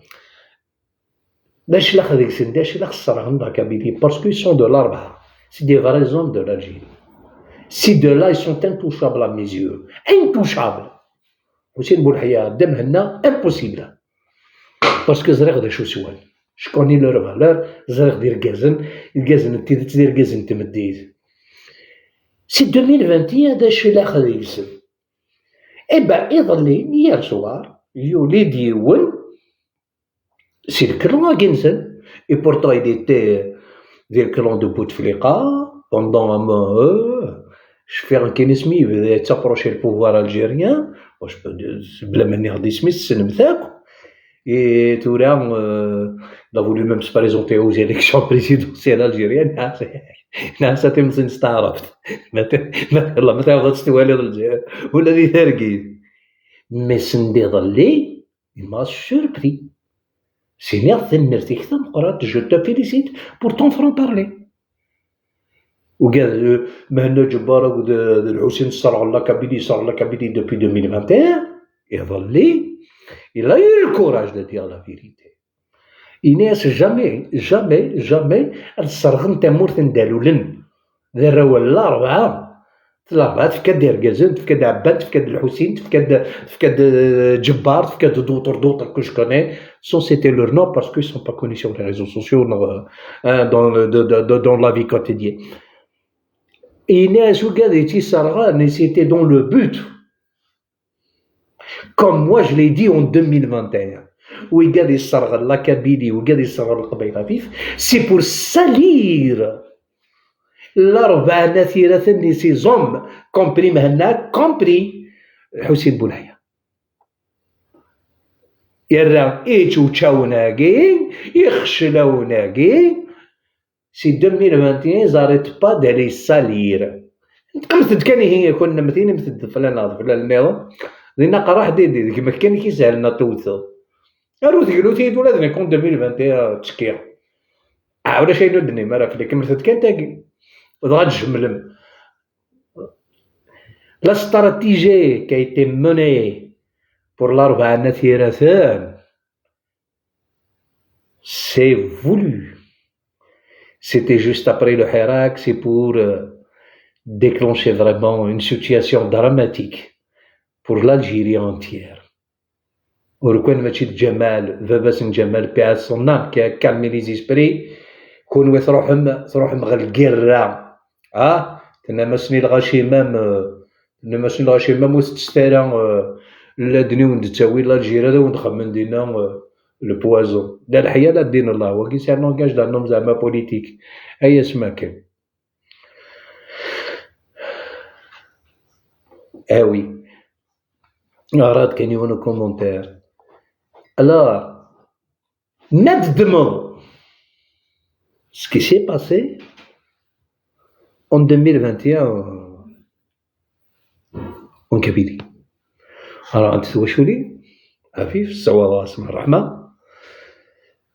باش لاخ ديك السن داش لاخ الصراحه نداك بيدي باسكو سون دو لاربعه سي دي فري زون دو لالجيري سي دو لا سون انتوشابل ا ميزيو انتوشابل حسين بولحية دمهنا امبوسيبل باسكو زريغ دا شو سوال شكوني لو فالور زريغ دير كازن انت تدير كازن تمديت سي 2021 داش لاخ ديك السن ايبا يضلي يير سوار يوليد يون c'est le clan Ginsen et pourtant il était des clans de Bouteflika pendant un moment je fais un kinismi il s'approcher le pouvoir algérien je peux بلا ما نهضي سميت السن نتاعو Et Touran, il a voulu même se présenter aux élections présidentielles algériennes. نعم ستمثل استعرفت والله ما تعرف تستوالي الجزائر ولا ذي ثرقين مي سندي ظلي il m'a surpris سينيغ ثنرتي كثر قرات je te félicite pour ton franc-parler وقال مهنا جبارة الحسين صار على كابيلي depuis 2021 يظلي il a eu le courage de dire la vérité إناس jamais الصرغن تمورثن دالولن ذراو الأربعة تفكاد رقازن تفكاد عباد تفكاد الحسين تفكاد جبار تفكاد دوطر كل شكوني سون سيتي لور نو باسكو ils sont pas connus sur les réseaux sociaux dans la vie quotidienne إناس وقاد يتي صرغان c'était dans le but comme moi je l'ai dit en 2021 وقاد يصرغ لا كابيلي وقاد يصرغ القبيله عفيف سي بور سالير الاربعه نثيره اللي سي زوم كومبري مهنا كومبري حسين بولايه يرا ايتو تشاوناكي يخشلوناكي سي 2021 زاريت با دالي سالير قمت كان هي كنا مثل فلان النظام دينا قراح دي كما كان كيسهلنا توثو أروث يقولوا ولادنا كون 2021 تشكير ولا شيء ندني ما راك لكن مثل كان تاقي وضغط جملم la stratégie qui a été menée pour l'Arba'a Nathiratham c'est voulu c'était juste après le Hirak c'est pour déclencher vraiment une situation dramatique pour l'Algérie entière ولكن ماشي الجمال فباس جمال بيع الصنام كالمي لي زيسبري كون تروحهم غير الكيرا تنمسني الغشيمام وستستارا لادني وندتاوي لالجيرا دا وندخمن دينا البوازون دا الحياة لا دين الله هو كي سير نونكاج دانهم زعما بوليتيك اي اسما كان وي راه كاين يونو كومونتير Alors, maintenant, ce qui s'est passé en 2021 en Kabylie. Alors, أنت توشولي عفيف السوا اسم الرحمة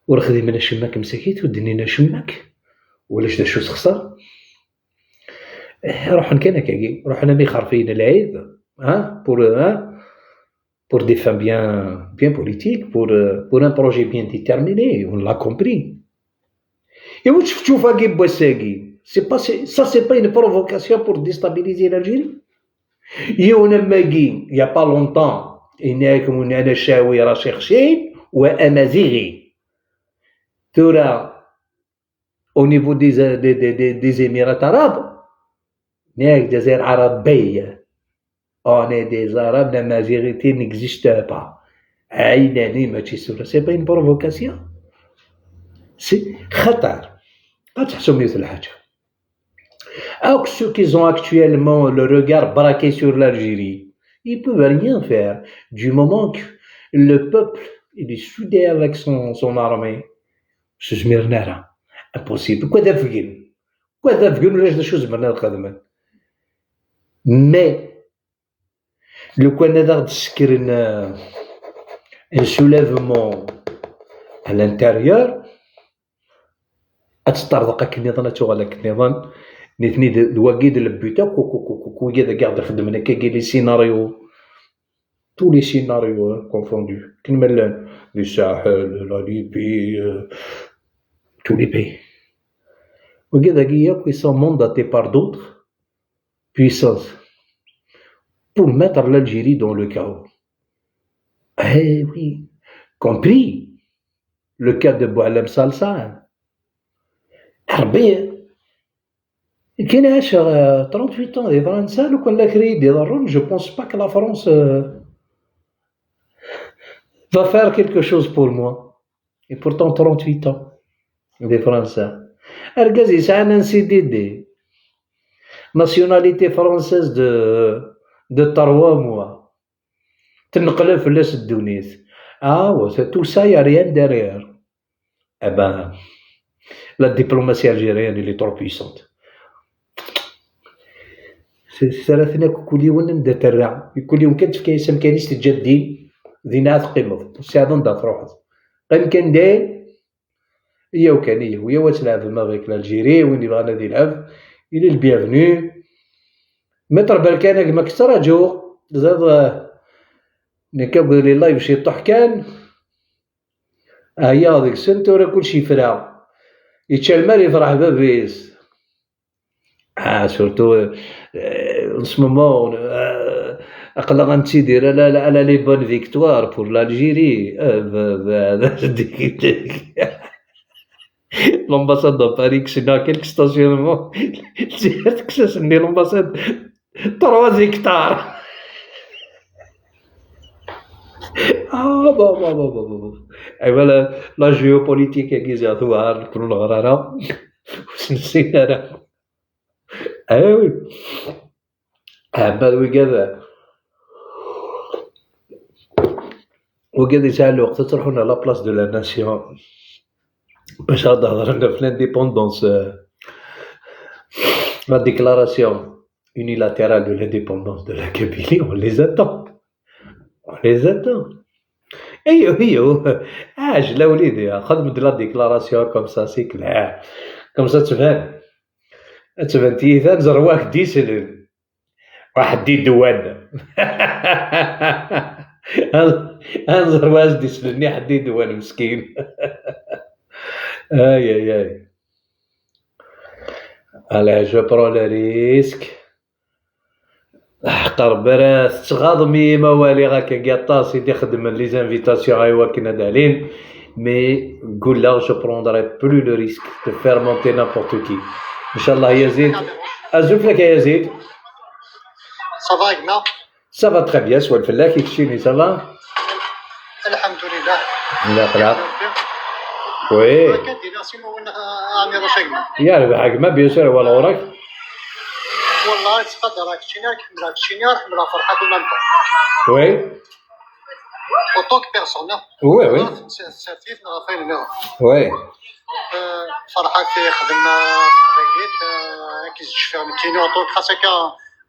ورخدي من الشماك مساكيت ودنينا شماك ولاش دا شو تخسر روحنا كان كاكي روحنا مي خارفين العيد pour des fins bien politiques, pour un projet bien déterminé, on l'a compris. Et où tu vas Bouassagui, c'est pas une provocation pour déstabiliser l'Algérie. Il y a pas longtemps, il y a comme on a cherché à chercher ou à Amazighi. Au niveau des Émirats arabes, il y a des arabes. On est des Arabes, la majorité n'existe pas. C'est pas une provocation. C'est khatar. Alors que ceux qui ont actuellement le regard braqué sur l'Algérie, ils peuvent rien faire du moment que le peuple il est soudé avec son armée. C'est impossible. Quoi mais le Canada de un soulèvement à l'intérieur أتسترزقك النظام تغلق النظام نثني دواقيد البيتا كو يدا قاعد خدمنا كي لي سيناريو tous les scénarios confondus كنمل الساحل لا ليبي tous les pays وكذا qui sont mandatés par d'autres puissances pour mettre l'Algérie dans le chaos. Eh oui, compris le cas de Boualem Salsan. Arbia, qui a 38 ans, et 25 ans, qu'on a créé des darons, je ne pense pas que la France va faire quelque chose pour moi. Et pourtant, 38 ans, des Français. Argazi, c'est un CDD. Nationalité française de 3 mois تنقله في لاس الدونيس Ah, ouais, c'est tout ça, il n'y a rien derrière. Eh ben, la diplomatie algérienne, elle est trop puissante. ثلاثنا كل يوم ندترع كل يوم كتفكيس مكانيش تجدين ذينا تقيمض ساعدون دا تروح قيم كان داير هي وكان هي وتلعب المغرب الجيري وين يبغى نادي يلعب الى البيانفنو متر بركانك ما كثر جو زاد نكبر لي لايف شي طح كان هيا هذيك السنت ورا كلشي فرا يتشال مال يفرح بابيس سورتو en ce moment اقلا انتي دير لا لي بون فيكتوار بور l'Algérie l'ambassade de Paris كشنا quelques stationnements كشنا l'ambassade 3 hectares ايوا لا جيوبوليتيك كيزا ثوار كل الغراره نسينا ايوي بعد وكذا يسال الوقت تروحون على بلاص دو لا ناسيون باش نهضر لنا في لانديبوندونس لا ديكلاراسيون unilatérale de l'indépendance de la Kabylie, on les attend. ايوه لا وليدي خذ من لا ديكلاراسيون كوم سا سي كلير كوم سا تفهم تيثان زرواك ديسل واحد دي دوان انظر واش ديسلني حد دي دوان مسكين اي على جو برو لو ريسك قرب براس تغاضمي موالي غاكا قاطا سيدي خدم لي زانفيتاسيون ايوا كنا دالين مي قول لا جو بروندري بلو لو ريسك دو فير مونتي نابورت كي ان شاء الله يزيد ازوف لك يا يزيد صافا يما صافا تري بيان سوا الفلاك يكشيني صافا الحمد لله لا خلاص وي كدينا سيمو امير شيما يا ربح ما بيان سور ولا وراك والله تقدر راك تشينيار كملا تشينيار كملا فرحه كل نتا وي اوتوك بيرسون وي ساتيف نغفين نغ وي فرحه في خدمنا خديت كيز شفا كيني اوتوك خاصك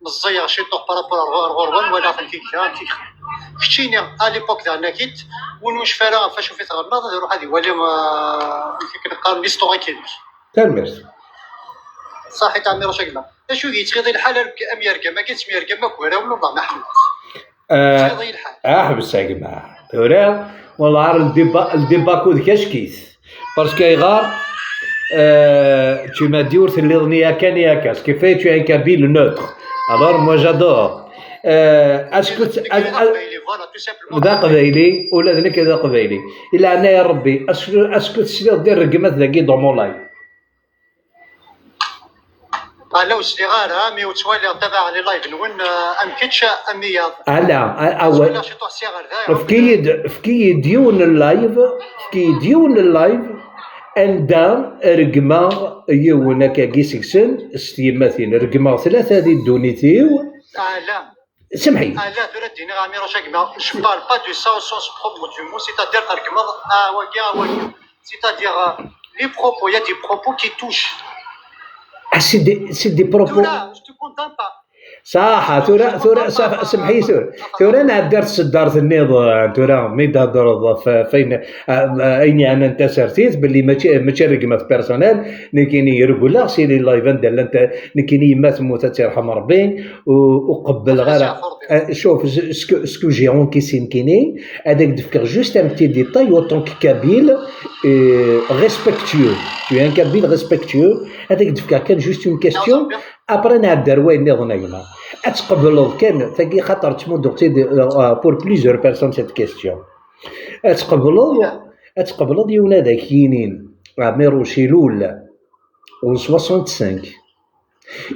مزير شي طوق بارابور غوربان ولا فهمتي كي كتشيني على ليبوك تاع ناكيت ونوش فارا فاش شوفيت غناض روح هذه ولا ما كنقال ليستوريكيك تلمس صحيت عمي رشقنا اشو يتغيضي الحال اميركا ما كاينش ميركا ما كوره ولا الله ما حمد يتغيضي الحال حبس يا جماعه ورا والله عار الديبا كود كاشكيس باسكو يغار tu m'as dit que l'Irnia Kaniaka, ce qui fait que tu es un kabyle neutre. Alors moi j'adore. Est-ce que ذا قبيلي ولا ذنك ذا قبيلي إلا أنا يا ربي أسكت سير دير رقمات ذاكي دومولاي لو صغار مي وتوالي تبع لي لايف نون ام كيتش امياض لا اول فكي ديون اللايف عندها رقمه يونك كيسكسن ستيماتين رقمه ثلاثه هذه دونيتيو لا سمحي لا ترديني غامي رشاك ما جو بار با دو سونس بروبو دو مو سيتادير رقمه واكي سيتادير لي بروبو يا دي بروبو كي توش c'est des propos. صح ثورة سمحي ثورة أنا درت صدارت النظام ثورة ميد هضر فين أيني أنا أنت سرتيت باللي ماشي رقمة بيرسونيل نكيني يرقولا سيري لايف دال أنت نكيني ما تموت تيرحم ربي وقبل غير شوف سكو جي انكيسي نكيني هذاك دفكر جوست ان بتي ديتاي اوتون كابيل ريسبكتيو tu es un kabyle respectueux هذاك دفكر كان جوست اون كاستيون ابري نعدر وين نظن هنا اتقبلوا كان ثقي خاطر تمود دوقتي بور بليزيور بيرسون سيت كاستيون اتقبلوا ديونا ذاكينين عميرو شيلول و 65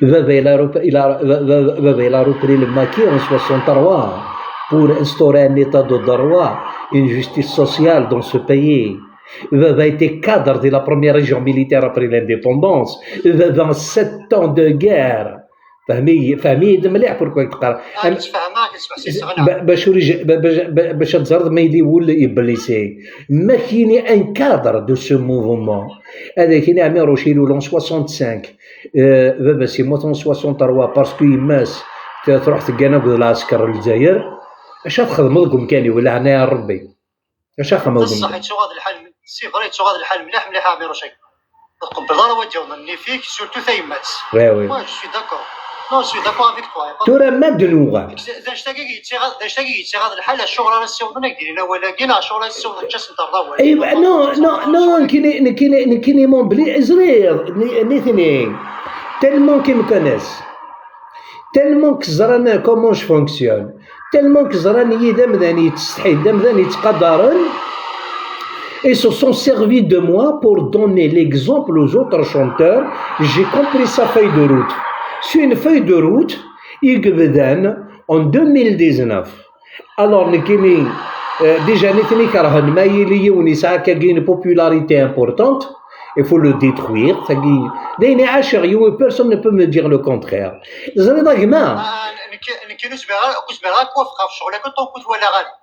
بابا il a repris le maquis en 63 pour instaurer un état de droit, une justice sociale dans ce pays. Il a été cadre de la première région militaire après l'indépendance. 27 ans de guerre. فهمي مليح بوركو تقرا نتفاهمها كنسمع سي صغير باش تزرد ما يديول يبليسي. ما كايني ان كادر دو سو موفمون هذا كاين عمي روشيلو لون 65 بابا سي موتون 63 باسكو يماس تروح تلقانا العسكر الجزائر اش تخدموا لكم كاني ولا انا يا ربي اش تخدموا لكم بصح حيت هذا الحال سي فري هذا الحال مليح عمي رشيد تقبل ضربه ديالنا فيك سورتو ثايمات وي جو سوي داكور نو سوي داكور افيك توا ترى ما دنوغا داش تاكي هذا الحال الشغل راه السودنا كديرنا ولكن الشغل السودنا جاست نترضاو ايوا نو كاين مون بلي ازرير نيثني تالمون كي مكناس تالمون كزرانا كومون جو فونكسيون تالمون كزراني دامداني تستحي دامداني تقدرن. Ils se sont servis de moi pour donner l'exemple aux autres chanteurs. J'ai compris sa feuille de route. C'est une feuille de route, en 2019. Alors, déjà, il y a une popularité importante. Il faut le détruire. Personne ne peut me dire le contraire.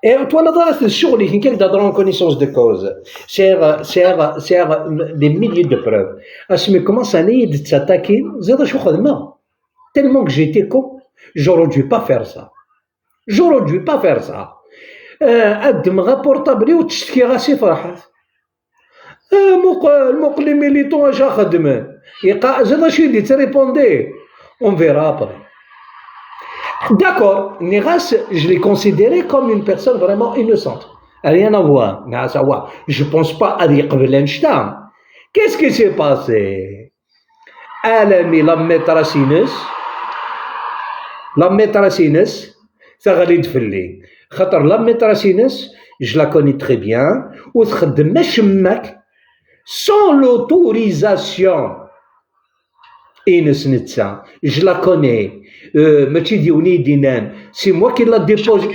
Et toi, là, c'est sûr, il y a quelqu'un connaissance de cause. C'est des milliers de preuves. Mais comment ça n'est de s'attaquer? Tellement que j'étais con, j'aurais dû pas faire ça. J'aurais dû pas faire ça. قدم رابورطابلي وتشتكي راسي فرحات. لي ميليتون اش خدمه زاد شي دي تريبوندي on verra après. D'accord, Neras, je l'ai considéré comme une personne vraiment innocente. Rien à voir. Je pense pas à dire Einstein. Qu'est-ce qui s'est passé? Alami la maîtresse, ça غادي تفلي. خاطر la maîtresse, je la connais très bien. وتخدم ماشماك sans l'autorisation. Je la connais. C'est moi qui l'a déposé.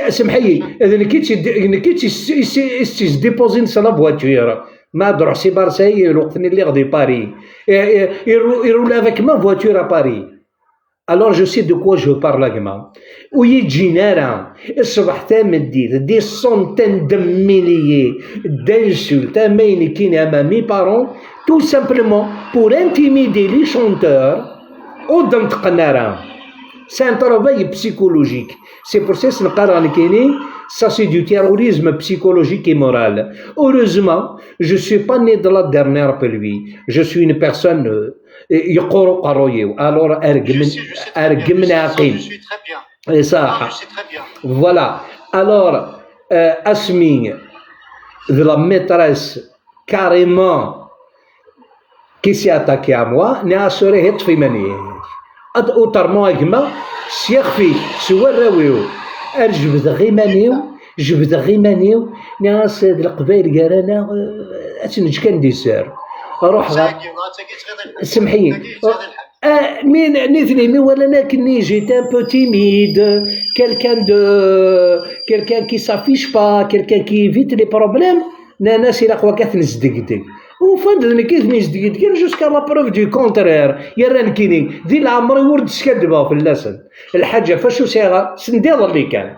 سمحي اذا كي ديبوزين سلا فواتور ما دروح سي مارسي الوقت اللي غادي باري يرول افيك ما فواتور ا باري. Alors je sais de quoi je parle là. ويجينا راه الصبح تمديت دي سونتين دو ميليي d'insultes امين كاين امامي بارون tout simplement pour intimider les chanteurs ودم تقنارا. C'est un travail psychologique. C'est pour ça que ça c'est du terrorisme psychologique et moral. Heureusement, je ne suis pas né de la dernière pluie. Je suis une personne يقرو قرويو. Alors أرجمنا عقيم. Et ça. Voilà. Alors Asmine de la maîtresse carrément qui s'est attaquée à moi n'a assuré être féminine. أوترمون أجمع سيخفي سوى الراويو جبد غيمانيو ناس القبائل قرانا أتنج كان ديسار أروح سمحي مين نثني مي ولا ناكني جيت un peu timide quelqu'un qui s'affiche pas quelqu'un qui évite les problèmes ناس إلا قوا كاث نزدقدق وفضل كيفني زدقدق جوسكا لا بروف دو كونترير يران كيني دي العمر ورد سكدبا في اللسن الحاجه فاشو سيغا سنديض اللي كان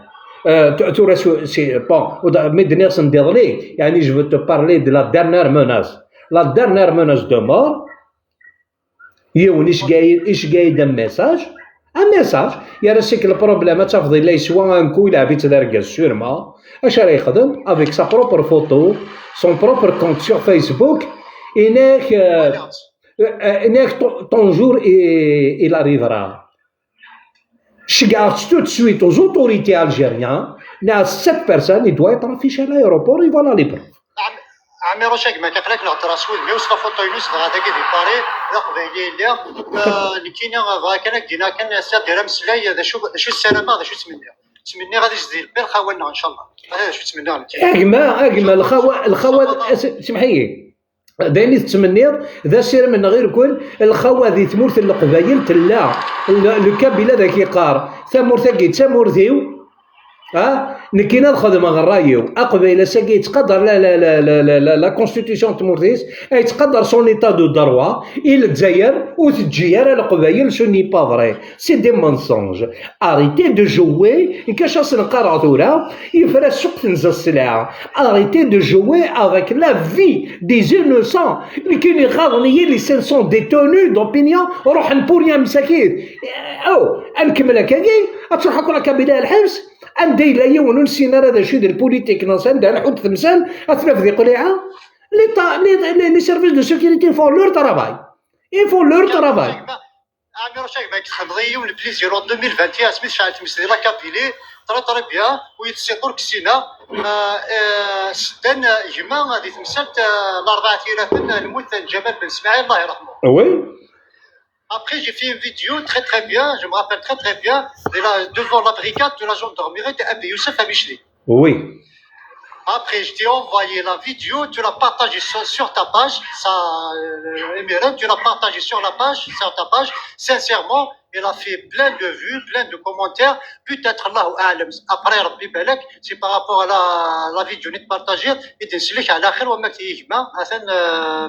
تورا سي بون ميدنير سنديض لي يعني جو تو بارلي دو لا ديرنير موناس دو مور يون ايش جاي ميساج يا راسك البروبليم تفضي لي سوا ان كو يلعب يتدرجل سورما اش راه يخدم افيك سا بروبر فوتو son propre compte sur Facebook et ton jour il arrivera. Je garde tout de suite aux autorités algériennes. Cette personne il doit être affiché à l'aéroport et voilà les preuves. عمي رشاق ما كفلك نهضر اسود ميوسخ فوتو يونس غادا كي دي باري قبيلي اللي كاين كان دينا كان دايره مسلاي هذا شو السلامه هذا شو تمني غادي يجزي البير خاونا ان شاء الله هذا شو تمنى اجمل الخوا سمحي دايني تتمنيض ذا سير من غير كل الخوا ذي تمورث القبايل تلا لو كابيلا ذاك يقار ثمور ثقي تمورثيو نكينا الخدمه غرايو اقبل ساكي يتقدر لا كونستيتيسيون تمورتيس يتقدر سون ايتا دو دروا الى الجزائر وتجير القبايل سو ني با فري سي دي مونسونج اريتي دو جوي كاش نقرا ثورا يفرا السوق تنزل السلعه اريتي دو جوي افيك لا في دي زينوسون اللي كاين غاضنيين اللي سون ديتونو دوبينيون روح نبوريا مساكين او نكمل هكاكي تروح كل كابيلا الحبس عندي لا يوم نسينا هذا شي ديال البوليتيك عندها نحط تمثال اثناء في قليعه لي سيرفيس دو سيكوريتي فون لور ترافاي يفون لور ترافاي عمي رشاك باك خمضي يوم البليزير 2021 سميت شحال تمثل لا كابيلي طري بيان ويتسيطور كسينا سدان جمع هذه تمثلت ل4000 المثل جمال بن اسماعيل الله يرحمه. وي Après, j'ai fait une vidéo très bien, je me rappelle très bien, devant la brigade de la gendarmerie de Abdi Youssef à Micheli. Oui. Après, je t'ai envoyé la vidéo, tu l'as partagée sur ta page, ça, Emirem, tu l'as partagée sur ta page, sincèrement, il a fait plein de vues, plein de commentaires, peut-être Allahu A'lam. Après, Rabbi Balak, c'est par rapport à la vidéo que tu as partagée, et tu sais qu'à l'akhir, on m'a dit,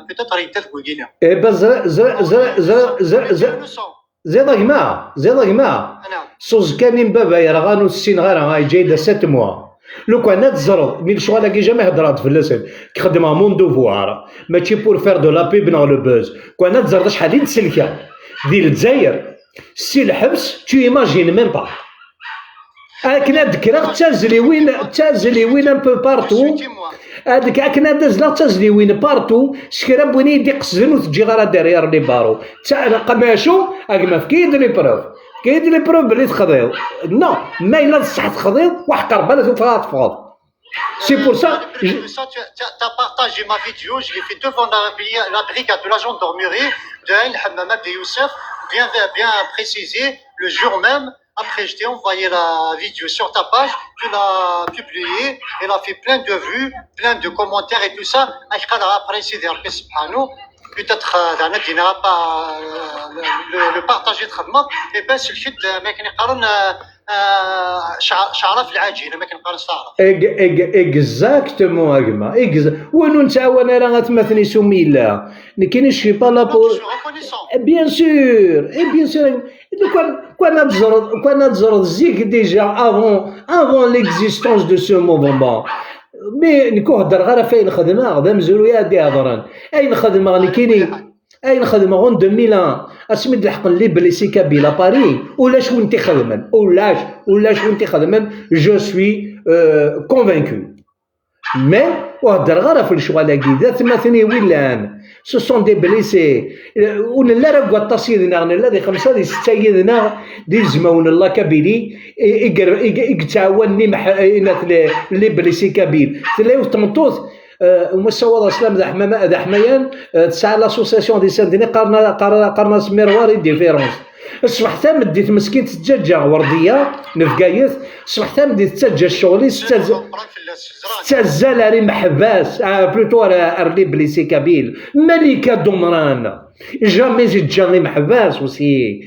peut-être il t'a fait Eh ben, زيد جماعة صوز كان بابا يرغانو السين غير هاي جايدة 7 موا لو كان تزرد من شغل كي جامع هضرات في اللسان كخدمها مون دوفوار ماشي بور فير دو لا بيب نو لو بوز كان تزرد شحال تسلكه ديال الجزائر سي الحبس تو ايماجين ميم با كنا ذكرت تازلي وين ان بو بارتو هذيك كنا دازنا تازلي وين بارتو شكرا بوين يدي قصدن وتجي غير دارير لي بارو تاع قماشو ما في كاين لي بروف بلي تخضيض نو ما الا بصح تخضيض واحد قربله تفاض سي بور سا tu as partagé ma vidéo, je l'ai fait devant la brigade de la gendarmerie de El Hammam Abdi Youssef, bien précisé, le jour même. Après, je t'ai envoyé la vidéo sur ta page, tu l'as publiée, elle a fait plein de vues, plein de commentaires et tout ça. Après, c'est peut-être tu n'auras pas le partager de خدمة et ben c'est le fait ما كنقارن شعره في العاجين ما كنقارن صار اكزاكتومون اكما وين نتعاون انا غتمثلني سميله كاين شي با لا بور بيان سور كون تزرد زيك ديجا افون ليكزيستونس دو سو موفمون مي نكون هضر غير فين الخدمه غدا مزولو يا دي هضران اين خدمه غني كاينين اين خدمه غون 2001 اسميت الحق اللي بليسي كابيلا باري ولاش وانت خدمن ولاش وانت خدمن جو سوي كونفانكو مي وهضر غير في الشغل كيدا ثمثني ويلان سو سون دي بليسي ولا راه قوا تصيدنا لا دي 5 دي 6 يدنا دي زمون الله كابيلي يتعاونني مع لي بليسي كابيل تلاو تنطوط ومسوا الاسلام ذا حميان تسعى لاسوسياسيون دي سانديني قارنا سميرواري ديفيرونس الصبح ثام ديت مسكين تتجا ورديه نفقايث الصبح ثام ديت تتجا الشغلي تزال ري محباس بلوتو ارلي بليسي كابيل ملكه دمران جامي تجا محباس وسي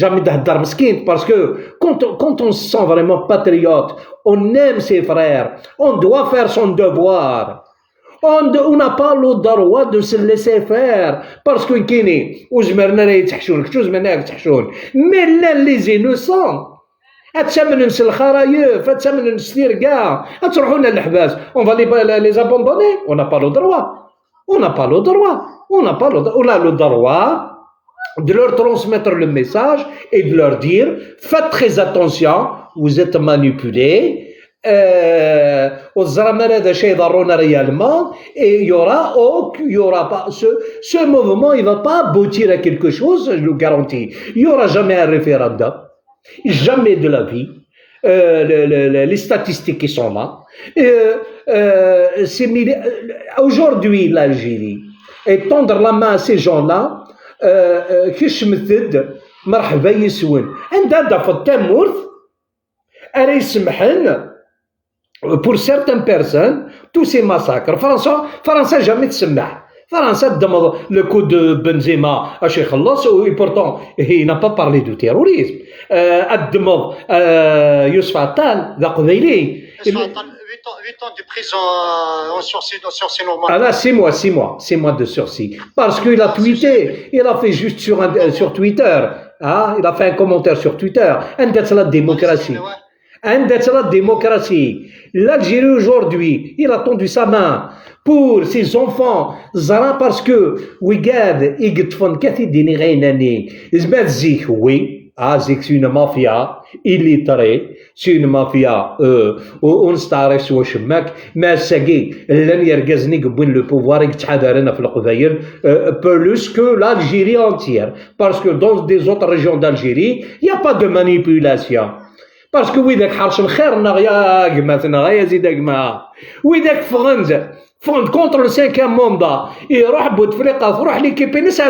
jamais d'hadar mesquine parce que quand on se sent vraiment patriote, on aime ses frères, on doit faire son devoir. On n'a pas le droit de se laisser faire parce que kini وزمرنا لا يتحشون كتو زمرنا يتحشون mais là les innocents اتسمن نس الخرايف اتسمن نسير كاع تروحونا للحباس on va les abandonner on n'a pas le droit de leur transmettre le message et de leur dire faites très attention, vous êtes manipulés. هذا شيء ضرونا réellement et il y aura pas ce mouvement il va pas aboutir à quelque chose, je vous garantis. Il y aura jamais un référendum, jamais de la vie. Les statistiques qui sont là. Aujourd'hui l'Algérie et tendre la main à ces gens-là كيش مثد مرحبا يسون عندها في التمورث انا يسمحن pour certaines personnes tous ces massacres فرنسا جامي تسمح فرنسا دمر لو كو دو بنزيما اش يخلص و بورتون هي n'a pas parlé du terrorisme. الدمر يوسف عطال ذا قبيلي 8 ans de prison en sursis normal. Ah là, 6 mois de sursis. Parce qu'il a tweeté, il a fait juste sur Twitter. Ah, il a fait un commentaire sur Twitter. And that's la démocratie. And that's la démocratie. L'Algérie aujourd'hui, il a tendu sa main pour ses enfants. Zara parce que, Wigad, Igtfon, Kathidini Rainani, Zbad Zik, oui. Ah, c'est une mafia illettrée, c'est une mafia ونستعرف واش ماك ما ساقي لن يركزني قبل لو بوفوار يتحاضرنا في القبائل plus que l'Algérie entière parce que dans des autres régions d'Algérie il n'y a pas de manipulation parce que ويداك حرش الخير يا قماتنا يا زيد قما ويداك فغند كونتر السانكام موندا يروح بوتفليقه تروح ليكيبينيس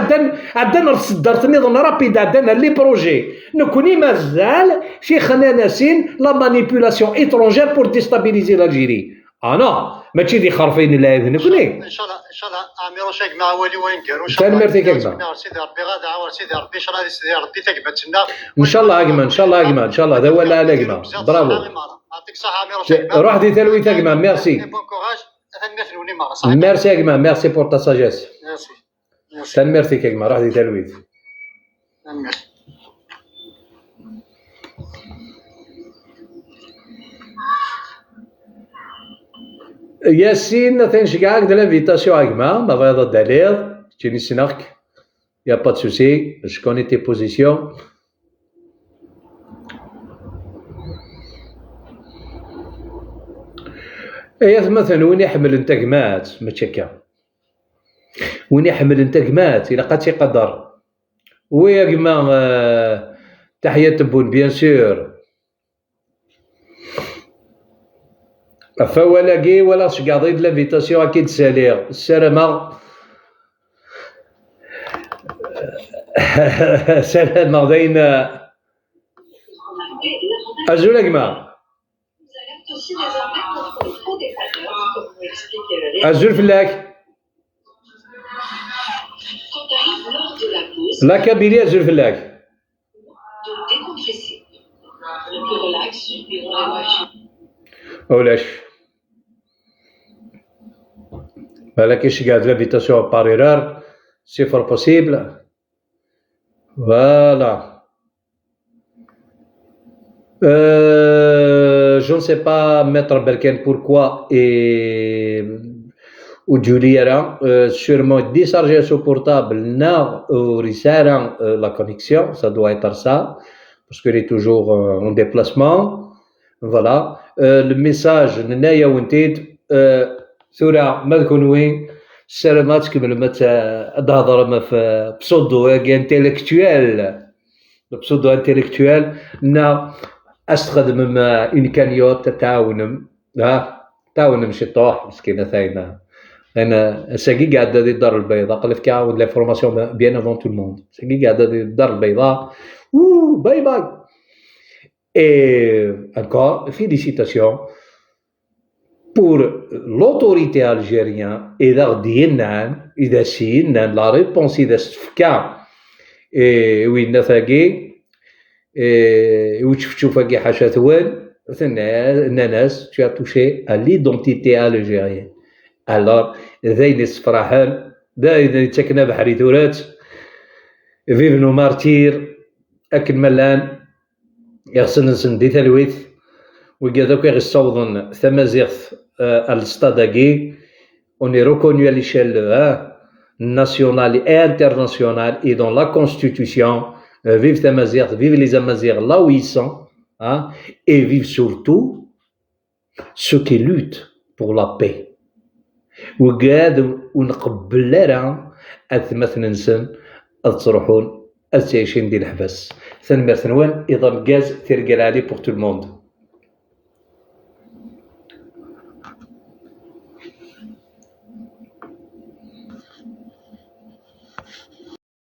عندنا صدرتني ظن رابيد عندنا لي بروجي نكوني مازال شي خناناسين لا مانيبيولاسيون ايترونجير بور ديستابيليزي لالجيري انا ماشي دي خرفين لا يذنكني ان شاء الله عامر شاك مع ولي وين كانوا تنمرتي كلمه سيدي ربي غدا عاود سيدي ربي شرا سيدي ربي تكبتنا ان شاء الله اجمع ان شاء الله اجمع ان شاء الله هذا ولا على اجمع برافو يعطيك الصحه عامر شاك روح دي تلوي تجمع ميرسي Merci Agma, merci pour ta sagesse. Merci. Merci Agma, راح دي تلويث. Yacine, t'enchigag de l'invitation Agma, ma vraie date d'aller, tu n'y snark, y a pas de souci, je connais tes positions. ايه مثلا وين يحمل انتقمات متشكا وين يحمل انتقمات الى قد يقدر ويا كما تحية بون بيان سور فولاقي ولا شقاضي د لافيتاسيون اكيد سالير السلامة سلامة داين ازولا كما أزول فلاك لا كبيري أزول فلاك أولاش بالك إيش قاعد لافيتاسيون بار إيرار سي فور بوسيبل فوالا je ne sais pas, Maître Berken, pourquoi ou Juliera, sûrement décharger ce portable, n'a risara la connexion, ça doit être ça, parce qu'il est toujours en déplacement. Voilà. Le message, n'a ya wentid, ثورة ما تكون وين سلامات كمل ما تهضر ما في بسودو انتيليكتوال بسودو انتيليكتوال نا استخدم امكانيات تعاونم شي طوح مسكينه ثاينه انا ساقي قاعده دي الدار البيضاء قال لك عاود لا فورماسيون بيان افون تو الموند ساقي قاعده دي الدار البيضاء باي باي et encore félicitations pour l'autorité algérienne إذا دينا إذا سينا لا ريبونس إذا استفكا وين ثاقي وتشوف كي حاشا ثوان ناس tu as touché à l'identité algérienne alors ذاين الصفراحان ذاين تكنا بحري ثورات فيفنو مارتير أكل ملان يغسل نسن دي تلويث وكذاك يغصوضن ثمازيغ الستاداكي on est reconnu à l'échelle nationale et internationale et dans la constitution vive Tamazight, vive les Amazirs là où ils sont et vive surtout ceux qui luttent pour la paix وقاد ونقبل لها أثمث ننسن أتصرحون أتعيشين دي الحبس ثنمر ثنوان إذا مقاز ترقل عليه pour tout le monde